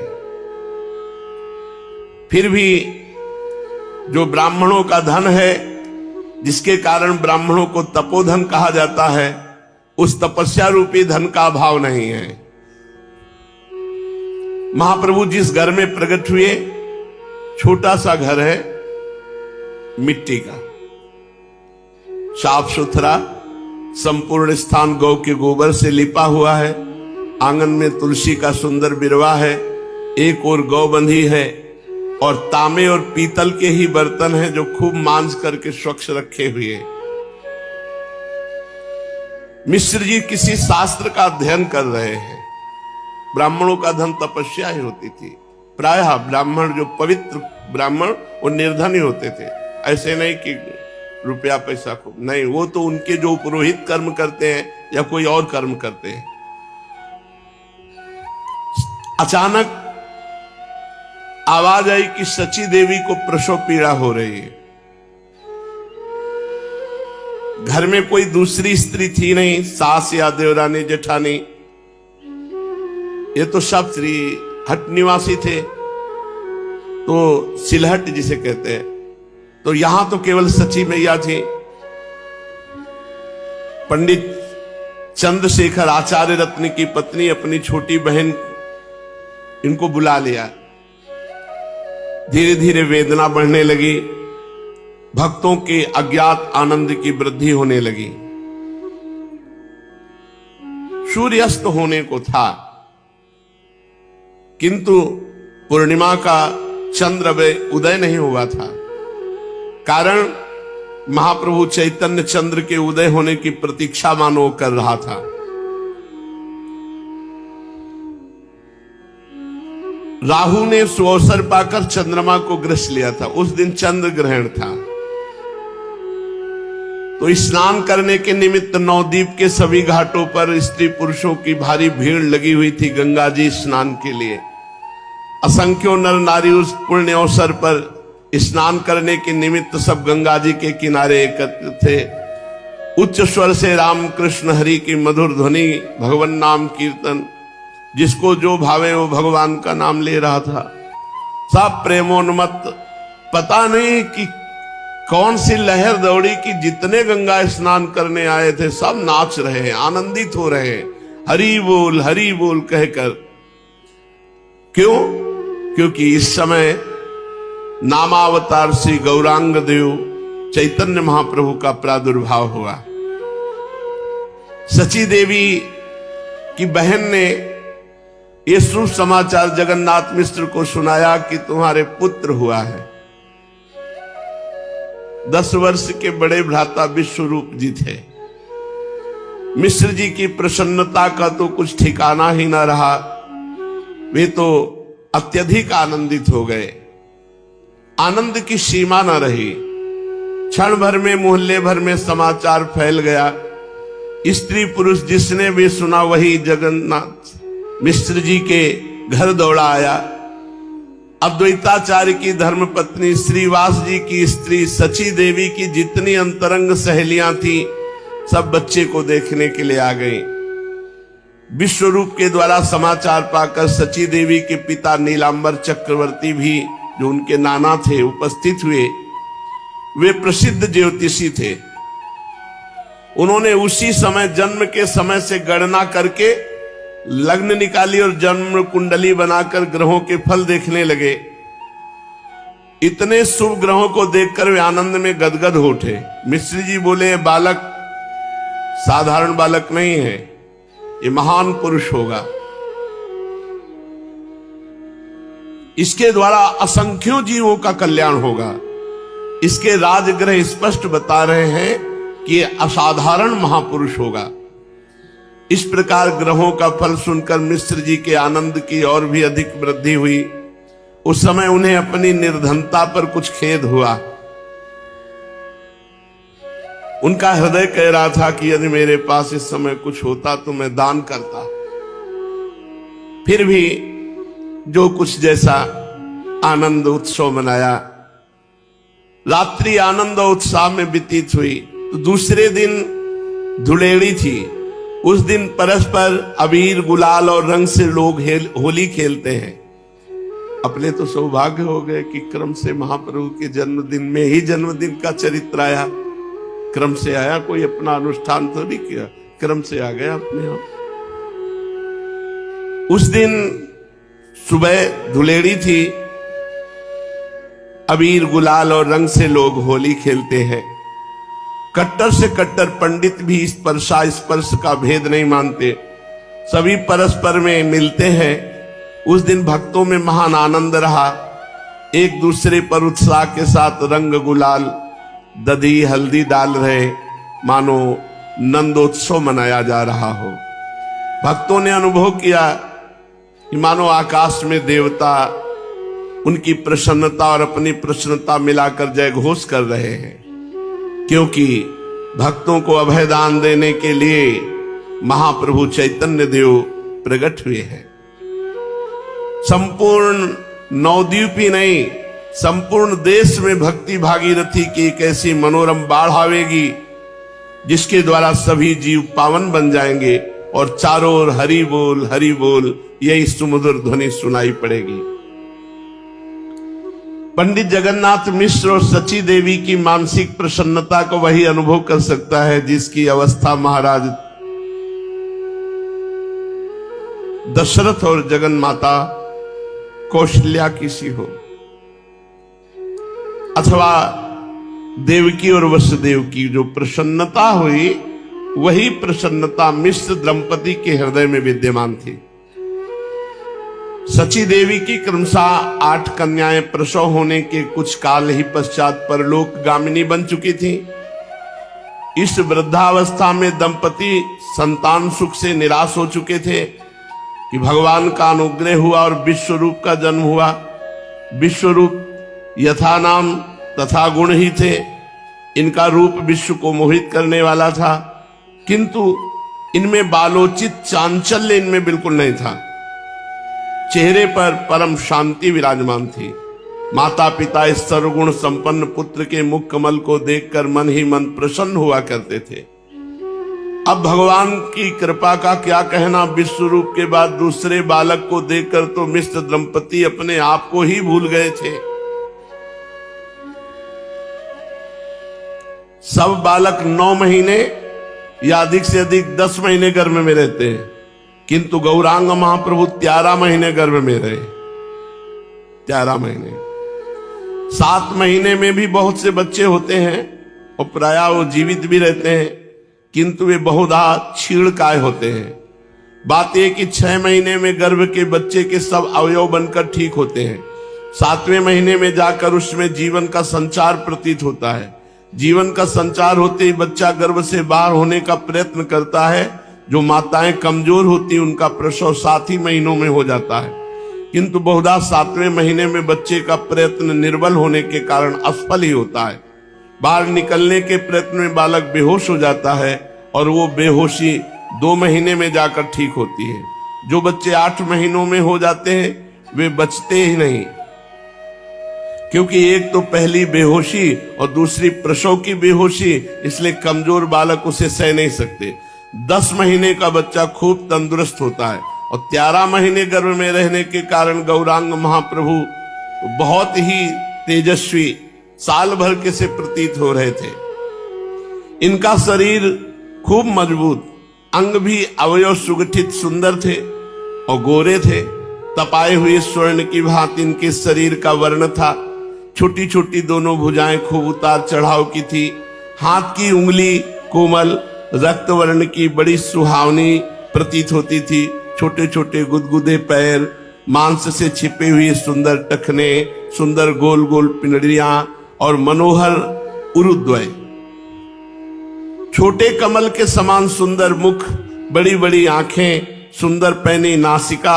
फिर भी जो ब्राह्मणों का धन है, जिसके कारण ब्राह्मणों को तपोधन कहा जाता है, उस तपस्या रूपी धन का अभाव नहीं है। महाप्रभु जिस घर में प्रकट हुए, छोटा सा घर है, मिट्टी का, साफ सुथरा, संपूर्ण स्थान गौ के गोबर से लिपा हुआ है। आंगन में तुलसी का सुंदर बिरवा है, एक और गौ बंधी है, और तांबे और पीतल के ही बर्तन हैं जो खूब मांज करके स्वच्छ रखे हुए। मिश्र जी किसी शास्त्र का अध्ययन कर रहे हैं। ब्राह्मणों का धन तपस्या ही होती थी। प्रायः ब्राह्मण, जो पवित्र ब्राह्मण, वो निर्धन ही होते थे। ऐसे नहीं कि रुपया पैसा खूब, नहीं, वो तो उनके जो पुरोहित कर्म करते हैं या कोई और कर्म करते हैं। अचानक आवाज आई कि सची देवी को प्रसव पीड़ा हो रही है। घर में कोई दूसरी स्त्री थी नहीं, सास या देवरानी जेठानी, ये तो सब श्री हट निवासी थे, तो सिलहट जिसे कहते हैं। तो यहां तो केवल सची मैया थी। पंडित चंद्रशेखर आचार्य रत्न की पत्नी अपनी छोटी बहन इनको बुला लिया। धीरे धीरे वेदना बढ़ने लगी, भक्तों के अज्ञात आनंद की वृद्धि होने लगी। सूर्यास्त होने को था, किंतु पूर्णिमा का चंद्र उदय नहीं हुआ था। कारण महाप्रभु चैतन्य चंद्र के उदय होने की प्रतीक्षा मानो कर रहा था। राहु ने सुअवसर पाकर चंद्रमा को ग्रस लिया था। उस दिन चंद्र ग्रहण था। तो स्नान करने के निमित्त नवद्वीप के सभी घाटों पर स्त्री पुरुषों की भारी भीड़ लगी हुई थी गंगा जी स्नान के लिए। असंख्यों नर नारी उस पुण्य अवसर पर स्नान करने के निमित्त सब गंगा जी के किनारे एकत्र थे। उच्च स्वर से राम कृष्ण हरि की मधुर ध्वनि, भगवान नाम कीर्तन, जिसको जो भावे वो भगवान का नाम ले रहा था। सब प्रेमोन्मत्त, पता नहीं कि कौन सी लहर दौड़ी कि जितने गंगा स्नान करने आए थे सब नाच रहे हैं, आनंदित हो रहे हैं, हरि बोल कहकर। क्यों? क्योंकि इस समय नामावतार श्री गौरांग देव चैतन्य महाप्रभु का प्रादुर्भाव हुआ। सची देवी की बहन ने यह शुभ समाचार जगन्नाथ मिश्र को सुनाया कि तुम्हारे पुत्र हुआ है। 10 वर्ष के बड़े भ्राता विश्वरूप जी थे। मिश्र जी की प्रसन्नता का तो कुछ ठिकाना ही ना रहा। वे तो अत्यधिक आनंदित हो गए। आनंद की सीमा न रही। क्षण भर में मोहल्ले भर में समाचार फैल गया। स्त्री पुरुष जिसने भी सुना वही जगन्नाथ मिश्र जी के घर दौड़ा आया। अद्वैताचार्य की धर्मपत्नी श्रीवास जी की स्त्री सची देवी की जितनी अंतरंग सहेलियां थी, सब बच्चे को देखने के लिए आ गई। विश्वरूप के द्वारा समाचार पाकर सची देवी के पिता नीलांबर चक्रवर्ती भी, जो उनके नाना थे, उपस्थित हुए। वे प्रसिद्ध ज्योतिषी थे। उन्होंने उसी समय जन्म के समय से गणना करके लग्न निकाली और जन्म कुंडली बनाकर ग्रहों के फल देखने लगे। इतने शुभ ग्रहों को देखकर वे आनंद में गदगद हो उठे। मिश्र जी बोले, बालक साधारण बालक नहीं है, ये महान पुरुष होगा। इसके द्वारा असंख्यों जीवों का कल्याण होगा। इसके राजग्रह स्पष्ट बता रहे हैं कि ये असाधारण महापुरुष होगा। इस प्रकार ग्रहों का फल सुनकर मिश्र जी के आनंद की और भी अधिक वृद्धि हुई। उस समय उन्हें अपनी निर्धनता पर कुछ खेद हुआ। उनका हृदय कह रहा था कि यदि मेरे पास इस समय कुछ होता तो मैं दान करता। फिर भी जो कुछ जैसा आनंद उत्सव मनाया। रात्रि आनंद और उत्साह में व्यतीत हुई। तो दूसरे दिन धुलेड़ी थी। उस दिन परस्पर अबीर गुलाल और रंग से लोग होली खेलते हैं। अपने तो सौभाग्य हो गए कि क्रम से महाप्रभु के जन्मदिन में ही जन्मदिन का चरित्र आया। क्रम से आया, कोई अपना अनुष्ठान तो नहीं किया, क्रम से आ गया अपने आप। उस दिन सुबह धुलेड़ी थी। अबीर गुलाल और रंग से लोग होली खेलते हैं। कट्टर से कट्टर पंडित भी स्पर्श का भेद नहीं मानते। सभी परस्पर में मिलते हैं। उस दिन भक्तों में महान आनंद रहा। एक दूसरे पर उत्साह के साथ रंग गुलाल दधी हल्दी डाल रहे, मानो नंदोत्सव मनाया जा रहा हो। भक्तों ने अनुभव किया कि मानो आकाश में देवता उनकी प्रसन्नता और अपनी प्रसन्नता मिलाकर जय घोष कर रहे हैं, क्योंकि भक्तों को अभयदान देने के लिए महाप्रभु चैतन्य देव प्रकट हुए हैं। संपूर्ण नवद्वीप ही नहीं, संपूर्ण देश में भक्ति भागीरथी की एक ऐसी मनोरम बाढ़ आवेगी जिसके द्वारा सभी जीव पावन बन जाएंगे और चारों ओर हरि बोल यही सुमधुर ध्वनि सुनाई पड़ेगी। पंडित जगन्नाथ मिश्र और सची देवी की मानसिक प्रसन्नता को वही अनुभव कर सकता है जिसकी अवस्था महाराज दशरथ और जगन माता कौशल्या की सी हो, अथवा देवकी और वसुदेव की जो प्रसन्नता हुई वही प्रसन्नता मिश्र दंपति के हृदय में विद्यमान थी। सची देवी की क्रमशः 8 कन्याएं प्रसव होने के कुछ काल ही पश्चात परलोक गामिनी बन चुकी थी। इस वृद्धावस्था में दंपति संतान सुख से निराश हो चुके थे कि भगवान का अनुग्रह हुआ और विश्वरूप का जन्म हुआ। विश्वरूप यथा नाम तथा गुण ही थे। इनका रूप विश्व को मोहित करने वाला था, किंतु इनमें बालोचित चांचल्य इनमें बिल्कुल नहीं था। चेहरे पर परम शांति विराजमान थी। माता पिता इस सर्वगुण संपन्न पुत्र के मुख कमल को देखकर मन ही मन प्रसन्न हुआ करते थे। अब भगवान की कृपा का क्या कहना, विश्वरूप के बाद दूसरे बालक को देखकर तो मिश्र दंपति अपने आप को ही भूल गए थे। सब बालक 9 महीने या अधिक से अधिक 10 महीने गर्भ में रहते हैं, किंतु गौरांग महाप्रभु 13 महीने गर्भ में रहे। 13 महीने। 7 महीने में भी बहुत से बच्चे होते हैं और प्रायः वो जीवित भी रहते हैं, किंतु वे बहुधा क्षीणकाय होते हैं। बात यह कि 6 महीने में गर्भ के बच्चे के सब अवयव बनकर ठीक होते हैं। 7वें महीने में जाकर उसमें जीवन का संचार प्रतीत होता है। जीवन का संचार होते ही बच्चा गर्भ से बाहर होने का प्रयत्न करता है। जो माताएं कमजोर होती उनका प्रसव 7 ही महीनों में हो जाता है, किंतु बहुधा 7वें महीने में बच्चे का प्रयत्न निर्बल होने के कारण असफल ही होता है। बाहर निकलने के प्रयत्न में बालक बेहोश हो जाता है और वो बेहोशी 2 महीने में जाकर ठीक होती है। जो बच्चे 8 महीनों में हो जाते हैं वे बचते ही नहीं, क्योंकि एक तो पहली बेहोशी और दूसरी प्रसव की बेहोशी, इसलिए कमजोर बालक उसे सह नहीं सकते। 10 महीने का बच्चा खूब तंदुरुस्त होता है और 13 महीने गर्भ में रहने के कारण गौरांग महाप्रभु बहुत ही तेजस्वी साल भर के से प्रतीत हो रहे थे। इनका शरीर खूब मजबूत, अंग भी अवयव सुगठित सुंदर थे और गोरे थे। तपाए हुए स्वर्ण की भांति इनके शरीर का वर्ण था। छोटी छोटी दोनों भुजाएं खूब उतार चढ़ाव की थी। हाथ की उंगली कोमल रक्त वर्ण की बड़ी सुहावनी प्रतीत होती थी। छोटे छोटे गुदगुदे पैर, मांस से छिपे हुए सुंदर टखने, सुंदर गोल गोल पिंडलियां और मनोहर उरुद्वय। छोटे कमल के समान सुंदर मुख, बड़ी बड़ी आंखें, सुंदर पैनी नासिका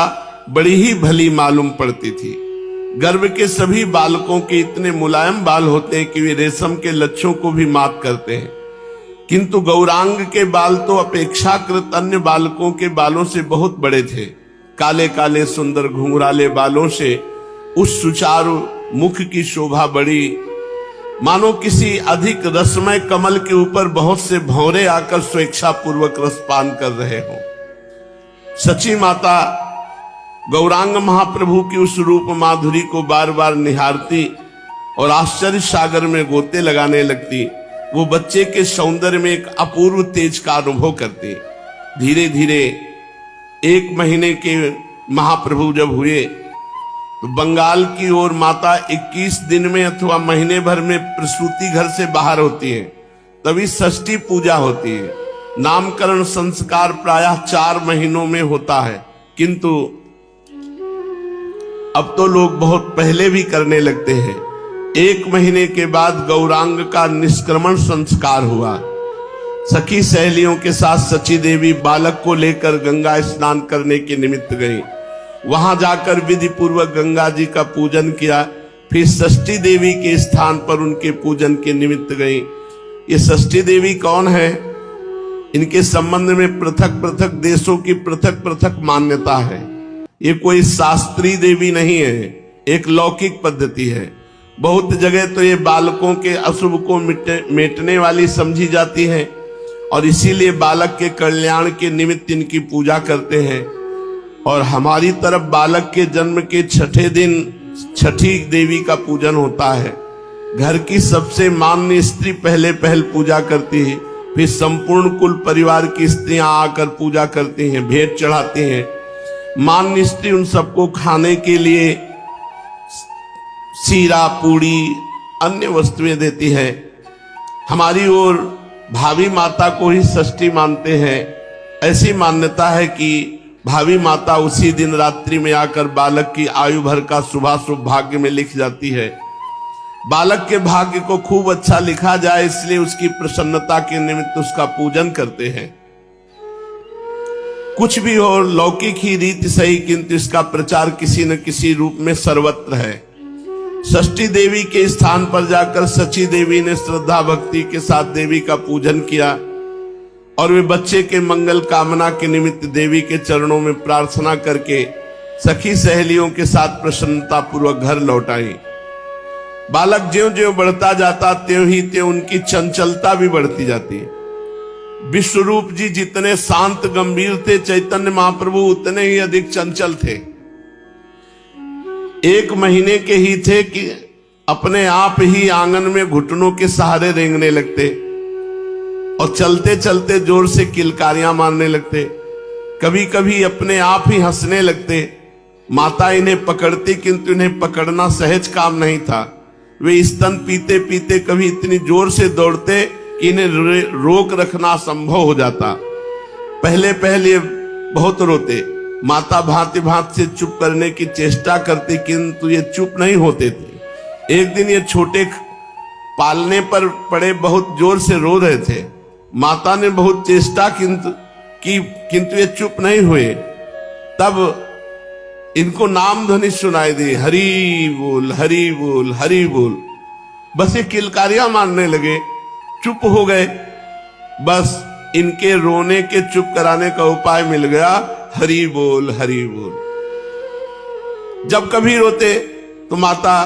बड़ी ही भली मालूम पड़ती थी। गर्भ के सभी बालकों के इतने मुलायम बाल होते हैं कि वे रेशम के लच्छों को भी मात करते हैं, किंतु गौरांग के बाल तो अपेक्षाकृत अन्य बालकों के बालों से बहुत बड़े थे। काले काले सुंदर घुंघराले बालों से उस सुचारू मुख की शोभा बढ़ी, मानो किसी अधिक रसमय कमल के ऊपर बहुत से भंवरे आकर स्वेच्छा पूर्वक रसपान कर रहे हों। सची माता गौरांग महाप्रभु की उस रूप माधुरी को बार बार निहारती और आश्चर्य सागर में गोते लगाने लगती। वो बच्चे के सौंदर्य में एक अपूर्व तेज का अनुभव करती। धीरे धीरे 1 महीने के महाप्रभु जब हुए तो बंगाल की ओर माता 21 दिन में अथवा महीने भर में प्रसूति घर से बाहर होती है, तभी षष्ठी पूजा होती है। नामकरण संस्कार प्रायः 4 महीनों में होता है, किंतु अब तो लोग बहुत पहले भी करने लगते हैं। 1 महीने के बाद गौरांग का निष्क्रमण संस्कार हुआ। सखी सहेलियों के साथ सची देवी बालक को लेकर गंगा स्नान करने के निमित्त गई। वहां जाकर विधि पूर्वक गंगा जी का पूजन किया। फिर षष्ठी देवी के स्थान पर उनके पूजन के निमित्त गई। ये षष्ठी देवी कौन है? इनके संबंध में पृथक पृथक देशों की पृथक पृथक मान्यता है। ये कोई शास्त्रीय देवी नहीं है, एक लौकिक पद्धति है। बहुत जगह तो ये बालकों के अशुभ को मिटने वाली समझी जाती है और इसीलिए बालक के कल्याण के निमित्त इनकी पूजा करते हैं। और हमारी तरफ बालक के जन्म के 6ठे दिन छठी देवी का पूजन होता है। घर की सबसे मान्य स्त्री पहले पूजा करती है, फिर संपूर्ण कुल परिवार की स्त्रियां आकर पूजा करती हैं, भेंट चढ़ाती हैं। मान्य स्त्री उन सबको खाने के लिए सीरा पूड़ी अन्य वस्तुएं देती है। हमारी ओर भावी माता को ही षष्ठी मानते हैं। ऐसी मान्यता है कि भावी माता उसी दिन रात्रि में आकर बालक की आयु भर का शुभाशुभ भाग्य में लिख जाती है। बालक के भाग्य को खूब अच्छा लिखा जाए, इसलिए उसकी प्रसन्नता के निमित्त उसका पूजन करते हैं। कुछ भी हो, लौकिक ही रीति सही, किंतु इसका प्रचार किसी न किसी रूप में सर्वत्र है। षष्ठी देवी के स्थान पर जाकर सची देवी ने श्रद्धा भक्ति के साथ देवी का पूजन किया और वे बच्चे के मंगल कामना के निमित्त देवी के चरणों में प्रार्थना करके सखी सहेलियों के साथ प्रसन्नता पूर्वक घर लौट आई। बालक ज्यों ज्यों बढ़ता जाता त्यों ही त्यों उनकी चंचलता भी बढ़ती जाती। विश्वरूप जी जितने शांत गंभीर थे, चैतन्य महाप्रभु उतने ही अधिक चंचल थे। 1 महीने के ही थे कि अपने आप ही आंगन में घुटनों के सहारे रेंगने लगते और चलते चलते जोर से किलकारियां मारने लगते। कभी कभी अपने आप ही हंसने लगते। माता इन्हें पकड़ती, किंतु इन्हें पकड़ना सहज काम नहीं था। वे स्तन पीते पीते कभी इतनी जोर से दौड़ते कि इन्हें रोक रखना असंभव हो जाता। पहले पहले बहुत रोते। माता भांति भांति से चुप करने की चेष्टा करती, किंतु ये चुप नहीं होते थे। एक दिन ये छोटे पालने पर पड़े बहुत जोर से रो रहे थे। माता ने बहुत चेष्टा किंतु ये चुप नहीं हुए। तब इनको नाम ध्वनि सुनाई दी, हरि बोल हरि बोल हरि बोल। बस ये किलकारियां मारने लगे, चुप हो गए। बस इनके रोने के चुप कराने का उपाय मिल गया, हरि बोल हरि बोल। जब कभी रोते तो माता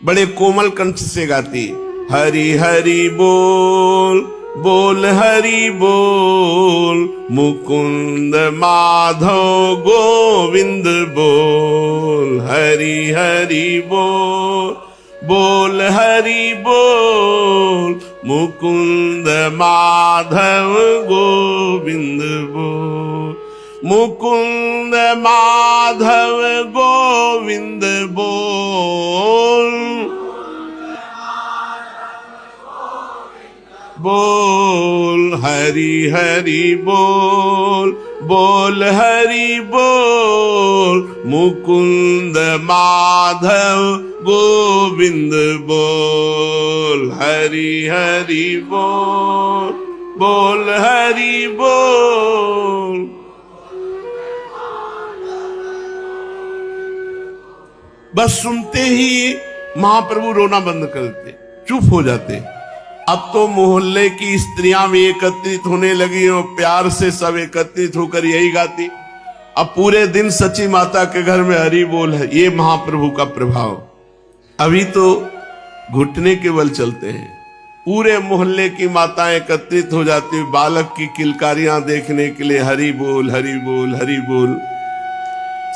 बड़े कोमल कंठ से गाती, हरि हरि बोल बोल हरि बोल, मुकुंद माधव गोविंद बोल, हरि हरि बोल बोल हरि बोल, मुकुंद माधव गोविंद बोल, मुकुंद माधव गोविंद बोल, बोल हरि हरि बोल बोल हरि बोल, मुकुंद माधव गोविंद बोल, हरि हरि बोल बोल हरि बोल, बस सुनते ही महाप्रभु रोना बंद कर देते, चुप हो जाते। अब तो मोहल्ले की स्त्रियां भी एकत्रित होने लगी और प्यार से सब एकत्रित होकर यही गाती। अब पूरे दिन सची माता के घर में हरि बोल है। ये महाप्रभु का प्रभाव। अभी तो घुटने के बल चलते हैं। पूरे मोहल्ले की माताएं एकत्रित हो जाती, बालक की किलकारियां देखने के लिए हरि बोल हरि बोल हरि बोल।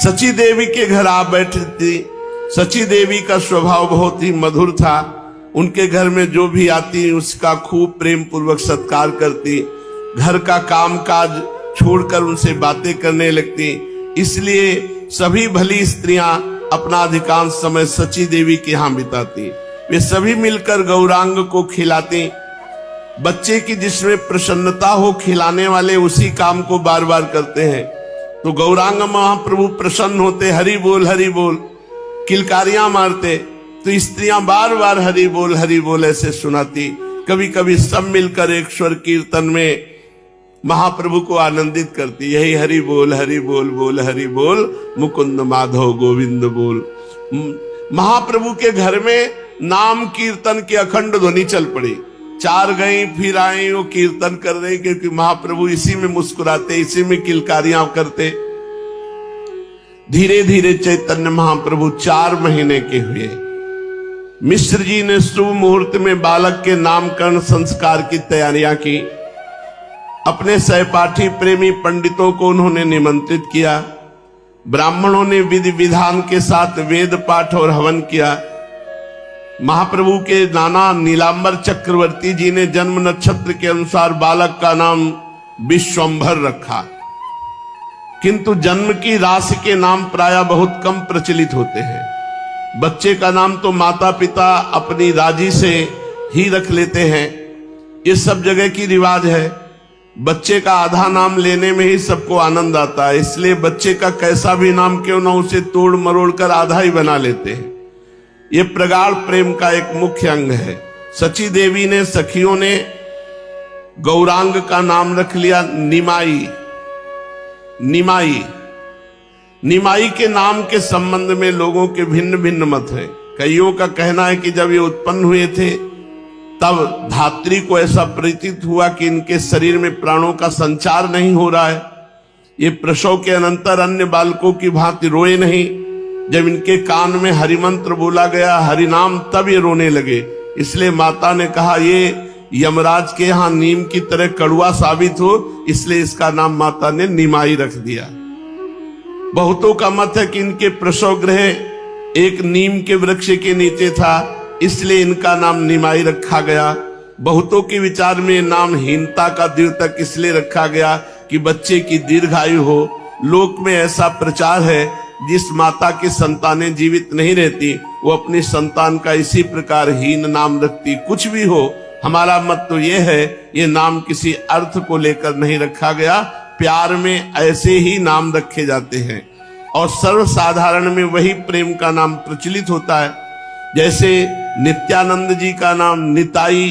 सची देवी के घर आ बैठी थी। सची देवी का स्वभाव बहुत ही मधुर था। उनके घर में जो भी आती उसका खूब प्रेम पूर्वक सत्कार करती, घर का काम काज छोड़कर उनसे बातें करने लगती। इसलिए सभी भली स्त्रियां अपना अधिकांश समय सची देवी के यहाँ बिताती। वे सभी मिलकर गौरांग को खिलाती। बच्चे की जिसमें प्रसन्नता हो खिलाने वाले उसी काम को बार बार करते हैं। तो गौरांग महाप्रभु प्रसन्न होते, हरि बोल किलकारियां मारते। तो स्त्रियां बार बार हरि बोल ऐसे सुनाती। कभी कभी सब मिलकर एक स्वर कीर्तन में महाप्रभु को आनंदित करती। यही हरि बोल बोल हरि बोल मुकुंद माधव गोविंद बोल। महाप्रभु के घर में नाम कीर्तन की अखंड ध्वनि चल पड़ी। चार गई फिर आई, वो कीर्तन कर रहे, क्योंकि महाप्रभु इसी में मुस्कुराते, इसी में किलकारियां करते। धीरे धीरे चैतन्य महाप्रभु 4 महीने के हुए। मिश्र जी ने शुभ मुहूर्त में बालक के नामकरण संस्कार की तैयारियां की। अपने सहपाठी प्रेमी पंडितों को उन्होंने निमंत्रित किया। ब्राह्मणों ने विधि विधान के साथ वेद पाठ और हवन किया। महाप्रभु के नाना नीलांबर चक्रवर्ती जी ने जन्म नक्षत्र के अनुसार बालक का नाम विश्वंभर रखा। किंतु जन्म की राशि के नाम प्रायः बहुत कम प्रचलित होते हैं। बच्चे का नाम तो माता पिता अपनी राजी से ही रख लेते हैं। ये सब जगह की रिवाज है। बच्चे का आधा नाम लेने में ही सबको आनंद आता है। इसलिए बच्चे का कैसा भी नाम क्यों ना उसे तोड़ मरोड़ कर आधा ही बना लेते हैं। ये प्रगाढ़ प्रेम का एक मुख्य अंग है। सची देवी ने सखियों ने गौरांग का नाम रख लिया निमाई। निमाई के नाम के संबंध में लोगों के भिन्न भिन्न मत हैं। कईयों का कहना है कि जब ये उत्पन्न हुए थे तब धात्री को ऐसा प्रतीत हुआ कि इनके शरीर में प्राणों का संचार नहीं हो रहा है। ये प्रसव के अनंतर अन्य बालकों की भांति रोए नहीं। जब इनके कान में हरिमंत्र बोला गया, हरिनाम, तब ये रोने लगे। इसलिए माता ने कहा ये यमराज के यहाँ नीम की तरह कड़वा साबित हो, इसलिए इसका नाम माता ने निमाई रख दिया। बहुतों का मत है कि इनके प्रसव गृह एक नीम के वृक्ष के नीचे था, इसलिए इनका नाम निमाई रखा गया। बहुतों के विचार में नाम हीनता का द्योतक इसलिए रखा गया कि बच्चे की दीर्घायु हो। लोक में ऐसा प्रचार है, जिस माता की संतानें जीवित नहीं रहती वो अपनी संतान का इसी प्रकार हीन नाम रखती। कुछ भी हो, हमारा मत तो ये है, ये नाम किसी अर्थ को लेकर नहीं रखा गया। प्यार में ऐसे ही नाम रखे जाते हैं और सर्वसाधारण में वही प्रेम का नाम प्रचलित होता है। जैसे नित्यानंद जी का नाम निताई,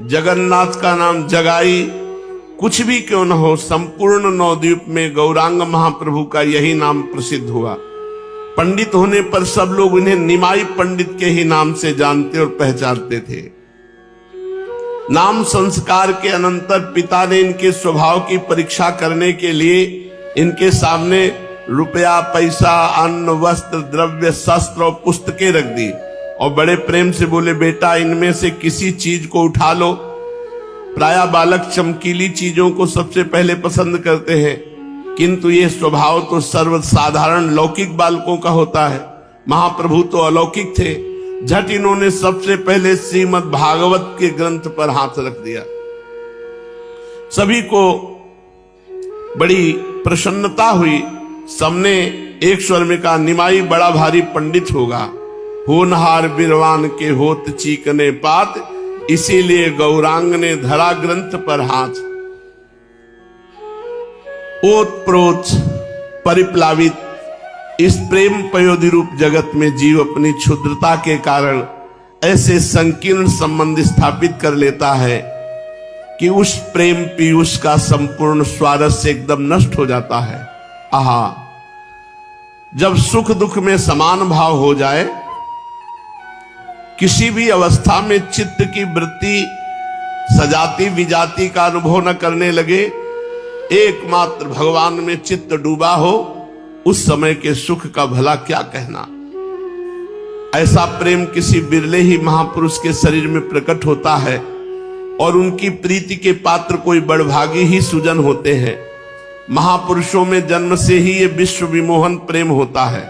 जगन्नाथ का नाम जगाई। कुछ भी क्यों न हो, संपूर्ण नवद्वीप में गौरांग महाप्रभु का यही नाम प्रसिद्ध हुआ। पंडित होने पर सब लोग इन्हें निमाई पंडित के ही नाम से जानते और पहचानते थे। नाम संस्कार के अनंतर पिता ने इनके स्वभाव की परीक्षा करने के लिए इनके सामने रुपया, पैसा, अन्न, वस्त्र, द्रव्य, शस्त्र और पुस्तकें रख दी और बड़े प्रेम से बोले, बेटा इनमें से किसी चीज को उठा लो। प्रायः बालक चमकीली चीजों को सबसे पहले पसंद करते हैं, किंतु ये स्वभाव तो सर्वसाधारण लौकिक बालकों का होता है। महाप्रभु तो अलौकिक थे। झट इन्होंने सबसे पहले श्रीमद् भागवत के ग्रंथ पर हाथ रख दिया। सभी को बड़ी प्रसन्नता हुई। सबने एक स्वर में कहा, निमाई बड़ा भारी पंडित होगा, होनहार बिरवान के होत चीकने पात, इसीलिए गौरांग ने धरा ग्रंथ पर हाथ। ओत प्रोत परिप्लावित इस प्रेम पयोधि रूप जगत में जीव अपनी क्षुद्रता के कारण ऐसे संकीर्ण संबंध स्थापित कर लेता है कि उस प्रेम पीयूष का संपूर्ण स्वारस्य एकदम नष्ट हो जाता है। आहा, जब सुख दुख में समान भाव हो जाए, किसी भी अवस्था में चित्त की वृत्ति सजाती विजाती का अनुभव न करने लगे, एकमात्र भगवान में चित्त डूबा हो, उस समय के सुख का भला क्या कहना। ऐसा प्रेम किसी बिरले ही महापुरुष के शरीर में प्रकट होता है और उनकी प्रीति के पात्र कोई बड़भागी ही सुजन होते हैं। महापुरुषों में जन्म से ही ये विश्व विमोहन प्रेम होता है।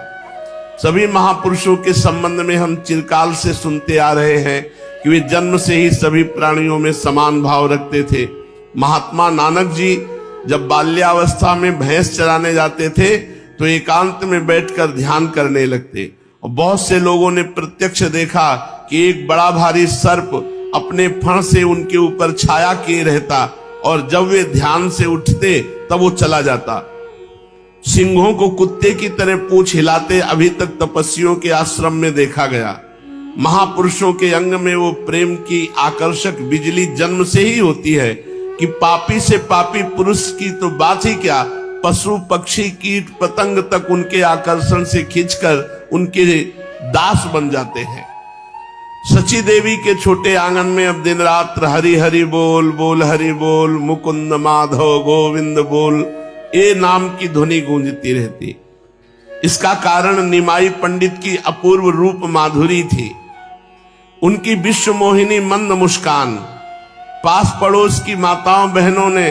सभी महापुरुषों के संबंध में हम चिरकाल से सुनते आ रहे हैं कि वे जन्म से ही सभी प्राणियों में समान भाव रखते थे। महात्मा नानक जी जब बाल्यावस्था में भैंस चराने जाते थे तो एकांत में बैठकर ध्यान करने लगते, और बहुत से लोगों ने प्रत्यक्ष देखा कि एक बड़ा भारी सर्प अपने फण से उनके ऊपर छाया किए रहता, और जब वे ध्यान से उठते तब वो चला जाता। सिंहों को कुत्ते की तरह पूंछ हिलाते अभी तक तपस्वियों के आश्रम में देखा गया। महापुरुषों के अंग में वो प्रेम की आकर्षक बिजली जन्म से ही होती है कि पापी से पापी पुरुष की तो बात ही क्या, पशु पक्षी कीट पतंग तक उनके आकर्षण से खींचकर उनके दास बन जाते हैं। सची देवी के छोटे आंगन में अब दिन रात हरि हरि बोल, बोल हरि बोल, मुकुंद माधव गोविंद बोल, ये नाम की ध्वनि गूंजती रहती। इसका कारण निमाई पंडित की अपूर्व रूप माधुरी थी, उनकी विश्व मोहिनी मंद मुस्कान। पास पड़ोस की माताओं बहनों ने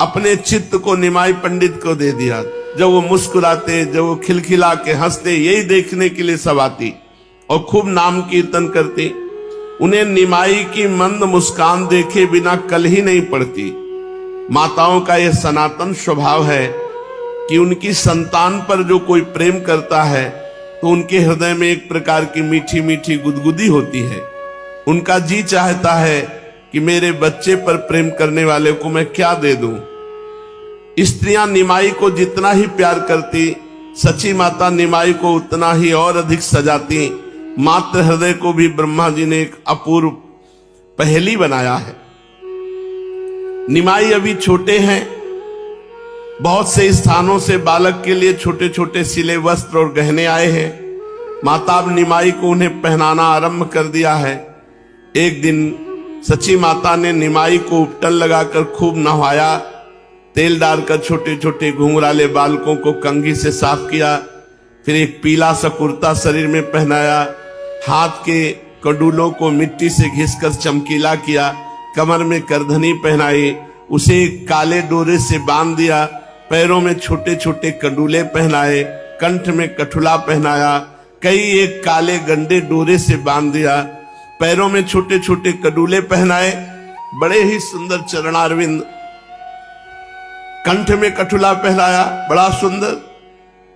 अपने चित्त को निमाई पंडित को दे दिया। जब वो मुस्कुराते, जब वो खिलखिला के हंसते, यही देखने के लिए सब आती और खूब नाम कीर्तन करती। उन्हें निमाई की मंद मुस्कान देखे बिना कल ही नहीं पड़ती। माताओं का यह सनातन स्वभाव है कि उनकी संतान पर जो कोई प्रेम करता है तो उनके हृदय में एक प्रकार की मीठी मीठी गुदगुदी होती है। उनका जी चाहता है कि मेरे बच्चे पर प्रेम करने वाले को मैं क्या दे दूं। स्त्रियां निमाई को जितना ही प्यार करती, सची माता निमाई को उतना ही और अधिक सजाती। मात्र हृदय को भी ब्रह्मा जी ने एक अपूर्व पहेली बनाया है। निमाई अभी छोटे हैं, बहुत से स्थानों से बालक के लिए छोटे छोटे सिले वस्त्र और गहने आए हैं। माता अब निमाई को उन्हें पहनाना आरंभ कर दिया है। एक दिन सची माता ने निमाई को उपटन लगाकर खूब नहवाया, तेल डालकर छोटे छोटे घुंघराले बालकों को कंघी से साफ किया, फिर एक पीला सा कुर्ता शरीर में पहनाया, हाथ के कड़ूलों को मिट्टी से घिसकर चमकीला किया, कमर में करधनी पहनाई, उसे एक काले डोरे से बांध दिया, पैरों में छोटे छोटे कंडूले पहनाए, कंठ में कठुला पहनाया, कई एक काले गंडे डोरे से बांध दिया, पैरों में छोटे छोटे कड़ूले पहनाए, बड़े ही सुंदर चरणारविंद, कंठ में कठुला पहनाया, बड़ा सुंदर,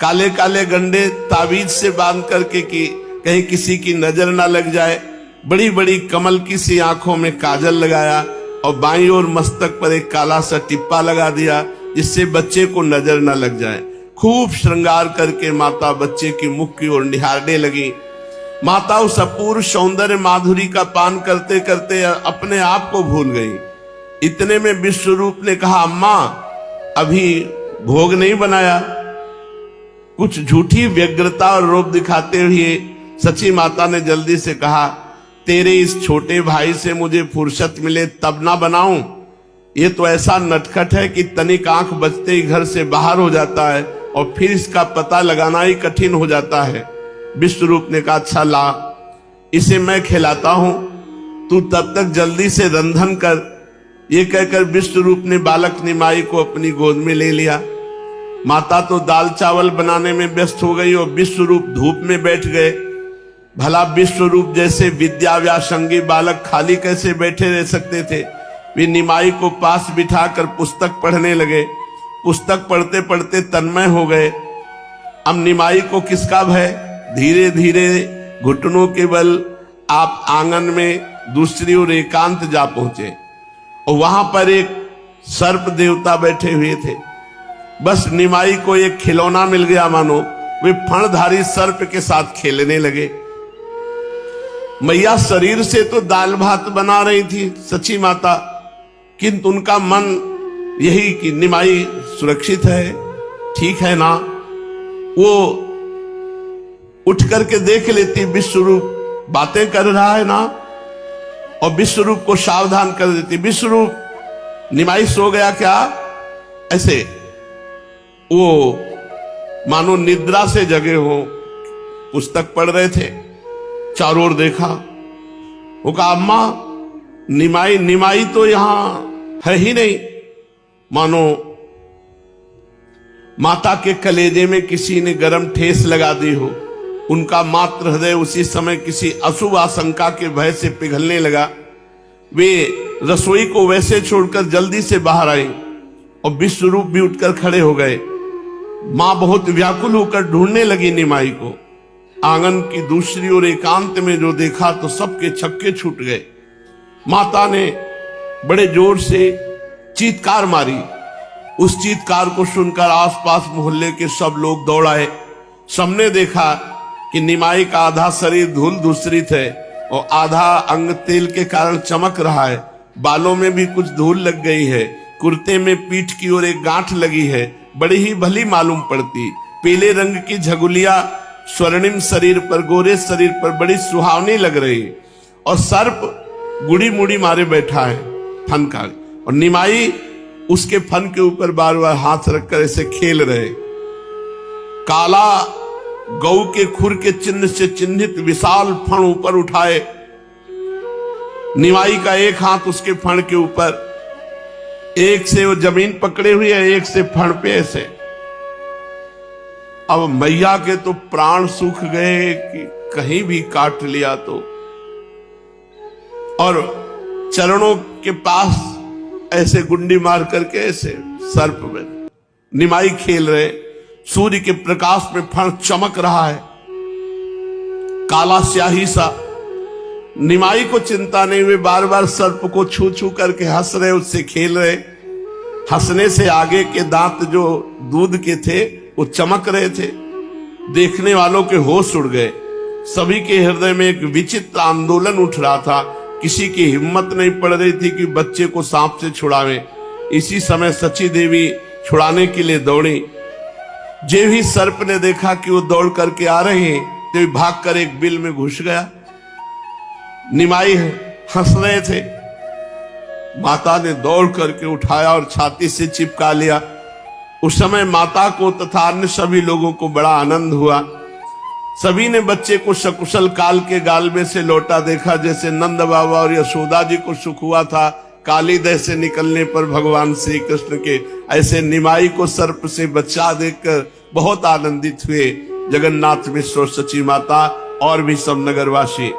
काले काले गंडे ताबीज से बांध करके कि कहीं किसी की नजर ना लग जाए, बड़ी बड़ी कमल की सी आंखों में काजल लगाया और बाईं ओर मस्तक पर एक काला सा टिप्पा लगा दिया जिससे बच्चे को नजर ना लग जाए। खूब श्रृंगार करके माता बच्चे की मुख की ओर निहारने लगी। माता उस अपूर्व सौंदर्य माधुरी का पान करते करते अपने आप को भूल गई। इतने में विश्वरूप ने कहा, अम्मा अभी भोग नहीं बनाया। कुछ झूठी व्यग्रता और रोब दिखाते हुए सची माता ने जल्दी से कहा, तेरे इस छोटे भाई से मुझे फुर्सत मिले तब ना बनाऊं। ये तो ऐसा नटखट है कि तनिक आंख बचते ही घर से बाहर हो जाता है और फिर इसका पता लगाना ही कठिन हो जाता है। विश्वरूप ने कहा, अच्छा ला, इसे मैं खिलाता हूं, तू तब तक जल्दी से रंधन कर। ये कहकर विश्वरूप ने बालक निमाई को अपनी गोद में ले लिया। माता तो दाल चावल बनाने में व्यस्त हो गई और विश्वरूप धूप में बैठ गए। भला विश्वरूप जैसे विद्या व्यासंगी बालक खाली कैसे बैठे रह सकते थे। वे निमाई को पास बिठाकर पुस्तक पढ़ने लगे। पुस्तक पढ़ते पढ़ते तन्मय हो गए। अब निमाई को किसका भय। धीरे धीरे घुटनों के बल आप आंगन में दूसरी ओर एकांत जा पहुंचे और वहां पर एक सर्प देवता बैठे हुए थे। बस निमाई को एक खिलौना मिल गया मानो। वे फणधारी सर्प के साथ खेलने लगे। मैया शरीर से तो दाल भात बना रही थी सची माता, किंतु उनका मन यही कि निमाई सुरक्षित है, ठीक है ना। वो उठ करके देख लेती विश्वरूप बातें कर रहा है ना, और विश्वरूप को सावधान कर देती। विश्वरूप निमाई सो गया क्या? ऐसे वो मानो निद्रा से जगे हो, पुस्तक पढ़ रहे थे, चारों ओर देखा, वो कहा अम्मा निमाई तो यहां है ही नहीं। मानो माता के कलेजे में किसी ने गरम ठेस लगा दी हो। उनका मातृ हृदय उसी समय किसी अशुभ आशंका के भय से पिघलने लगा। वे रसोई को वैसे छोड़कर जल्दी से बाहर आई और विश्वरूप भी उठकर खड़े हो गए। मां बहुत व्याकुल होकर ढूंढने लगी निमाई को। आंगन की दूसरी ओर एकांत में जो देखा तो सबके छक्के छूट गए। माता ने बड़े जोर से चीत्कार मारी। उस चीत्कार को सुनकर आसपास मोहल्ले के सब लोग दौड़ आए। सबने देखा कि निमाई का आधा शरीर धूल धूसरित है और आधा अंग तेल के कारण चमक रहा है। बालों में भी कुछ धूल लग गई है। कुर्ते में पीठ की ओर एक गांठ लगी है, बड़ी ही भली मालूम पड़ती। पीले रंग की झगुलिया स्वर्णिम शरीर पर, गोरे शरीर पर बड़ी सुहावनी लग रही, और सर्प गुड़ी मुड़ी मारे बैठा है फन का, और निमाई उसके फन के ऊपर बार बार हाथ रखकर ऐसे खेल रहे। काला गौ के खुर के चिन्ह से चिन्हित विशाल फण ऊपर उठाए। निमाई का एक हाथ उसके फण के ऊपर, एक से वो जमीन पकड़े हुए है, एक से फण पे ऐसे। अब मैया के तो प्राण सूख गए कि कहीं भी काट लिया तो। और चरणों के पास ऐसे गुंडी मार करके ऐसे सर्प में निमाई खेल रहे। सूर्य के प्रकाश में फण चमक रहा है, काला स्याही सा। निमाई को चिंता नहीं, वे बार बार सर्प को छू छू करके हंस रहे, उससे खेल रहे। हंसने से आगे के दांत जो दूध के थे वो चमक रहे थे। देखने वालों के होश उड़ गए। सभी के हृदय में एक विचित्र आंदोलन उठ रहा था। किसी की हिम्मत नहीं पड़ रही थी कि बच्चे को सांप से छुड़ावे। इसी समय सची देवी छुड़ाने के लिए दौड़ी। जे भी सर्प ने देखा कि वो दौड़ करके आ रहे हैं तो भागकर एक बिल में घुस गया। निमाई हंस रहे थे। माता ने दौड़ करके उठाया और छाती से चिपका लिया। उस समय माता को तथा अन्य सभी लोगों को बड़ा आनंद हुआ। सभी ने बच्चे को सकुशल काल के गाल में से लौटा देखा, जैसे नंद बाबा और यशोदा जी को सुख हुआ था कालीदह से निकलने पर भगवान श्री कृष्ण के। ऐसे निमाई को सर्प से बचा देखकर बहुत आनंदित हुए जगन्नाथ मिश्र, सची माता और भी सब नगरवासी।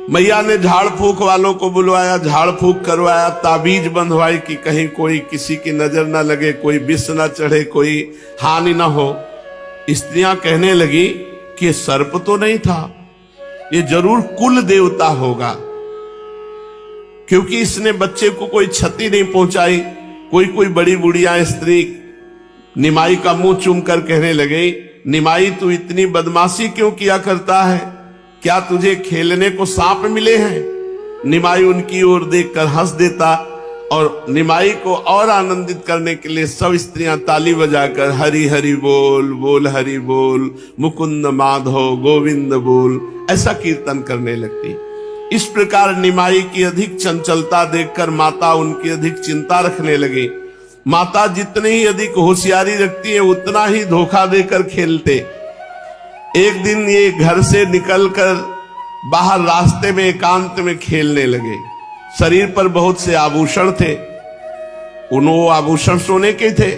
मैया ने झाड़ फूक वालों को बुलवाया, झाड़ फूक करवाया, ताबीज बंधवाई कि कहीं कोई किसी की नजर ना लगे, कोई विष ना चढ़े, कोई हानि ना हो। स्त्रियां कहने लगी कि सर्प तो नहीं था, ये जरूर कुल देवता होगा, क्योंकि इसने बच्चे को कोई क्षति नहीं पहुंचाई। कोई बड़ी बुढ़िया स्त्री निमाई का मुंह चूम कर कहने लगे, निमाई तू इतनी बदमाशी क्यों किया करता है? क्या तुझे खेलने को सांप मिले हैं? निमाई उनकी ओर देखकर हंस देता और निमाई को और आनंदित करने के लिए सब स्त्रियां ताली बजाकर हरि हरि बोल, बोल हरि बोल, मुकुंद माधव गोविंद बोल, ऐसा कीर्तन करने लगती। इस प्रकार निमाई की अधिक चंचलता देखकर माता उनकी अधिक चिंता रखने लगी। माता जितनी ही अधिक होशियारी रखती है उतना ही धोखा देकर खेलते। एक दिन ये घर से निकलकर बाहर रास्ते में एकांत में खेलने लगे। शरीर पर बहुत से आभूषण थे, उन वो आभूषण सोने के थे।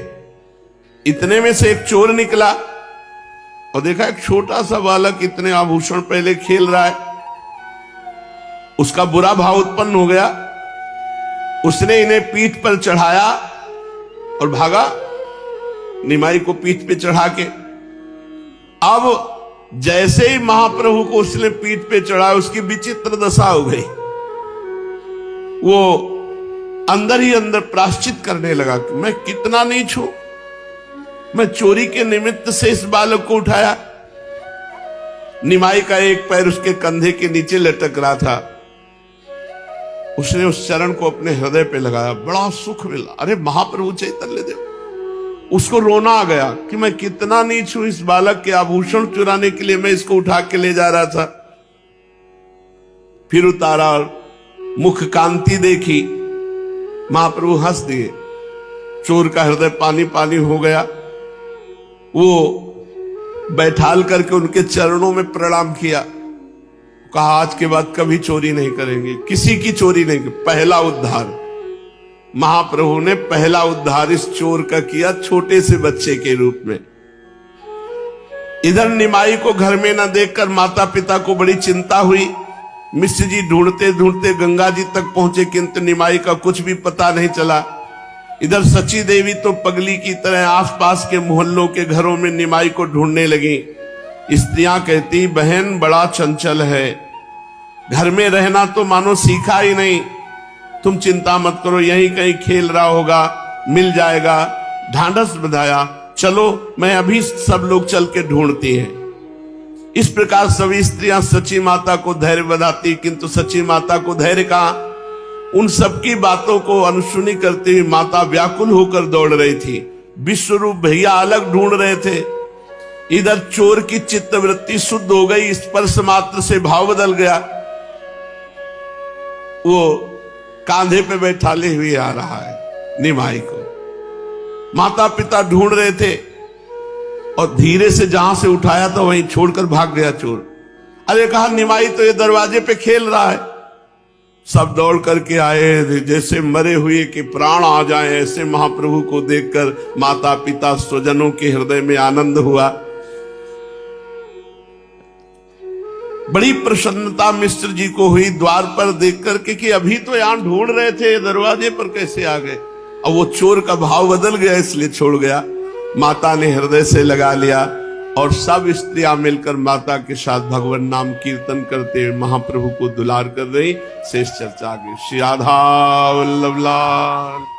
इतने में से एक चोर निकला और देखा एक छोटा सा बालक इतने आभूषण पहले खेल रहा है। उसका बुरा भाव उत्पन्न हो गया। उसने इन्हें पीठ पर चढ़ाया और भागा, निमाई को पीठ पे चढ़ा के। अब जैसे ही महाप्रभु को उसने पीठ पे चढ़ाया, उसकी विचित्र दशा हो गई। वो अंदर ही अंदर प्राश्चित करने लगा कि मैं कितना नीच हूं, मैं चोरी के निमित्त से इस बालक को उठाया। निमाई का एक पैर उसके कंधे के नीचे लटक रहा था। उसने उस चरण को अपने हृदय पे लगाया, बड़ा सुख मिला। अरे महाप्रभु चैतन्य देव, उसको रोना आ गया कि मैं कितना नीच हूं, इस बालक के आभूषण चुराने के लिए मैं इसको उठा के ले जा रहा था। फिर उतारा और मुख कांति देखी, महाप्रभु हंस दिए। चोर का हृदय पानी पानी हो गया। वो बैठाल करके उनके चरणों में प्रणाम किया, कहा आज के बाद कभी चोरी नहीं करेंगे, किसी की चोरी नहीं। पहला उद्धार महाप्रभु ने पहला उद्धार इस चोर का किया, छोटे से बच्चे के रूप में। इधर निमाई को घर में न देखकर माता पिता को बड़ी चिंता हुई। मिश्र जी ढूंढते ढूंढते गंगा जी तक पहुंचे, किंतु निमाई का कुछ भी पता नहीं चला। इधर सची देवी तो पगली की तरह आसपास के मोहल्लों के घरों में निमाई को ढूंढने लगी। स्त्रियां कहती बहन बड़ा चंचल है, घर में रहना तो मानो सीखा ही नहीं, तुम चिंता मत करो, यहीं कहीं खेल रहा होगा, मिल जाएगा। ढांढस बंधाया, चलो मैं अभी सब लोग चल के ढूंढती हैं। इस प्रकार सभी स्त्रियां सची माता को धैर्य बंधाती, किंतु सची माता को धैर्य कहां। उन सबकी बातों को अनसुनी करते हुए माता व्याकुल होकर दौड़ रही थी। विश्वरूप भैया अलग ढूंढ रहे थे। इधर चोर की चित्तवृत्ति शुद्ध हो गई, स्पर्श मात्र से भाव बदल गया। वो कांधे पे बैठाले हुए आ रहा है निमाई को। माता पिता ढूंढ रहे थे और धीरे से जहां से उठाया था वहीं छोड़कर भाग गया चोर। अरे कहा निमाई तो ये दरवाजे पे खेल रहा है। सब दौड़ करके आए, जैसे मरे हुए कि प्राण आ जाए, ऐसे महाप्रभु को देखकर माता पिता स्वजनों के हृदय में आनंद हुआ। बड़ी प्रसन्नता मिश्र जी को हुई द्वार पर देख करके कि अभी तो यहां ढूंढ रहे थे, दरवाजे पर कैसे आ गए। अब वो चोर का भाव बदल गया, इसलिए छोड़ गया। माता ने हृदय से लगा लिया और सब स्त्रियां मिलकर माता के साथ भगवान नाम कीर्तन करते हुए महाप्रभु को दुलार कर रही। शेष चर्चा आगे। श्री राधा वल्लभ लाल।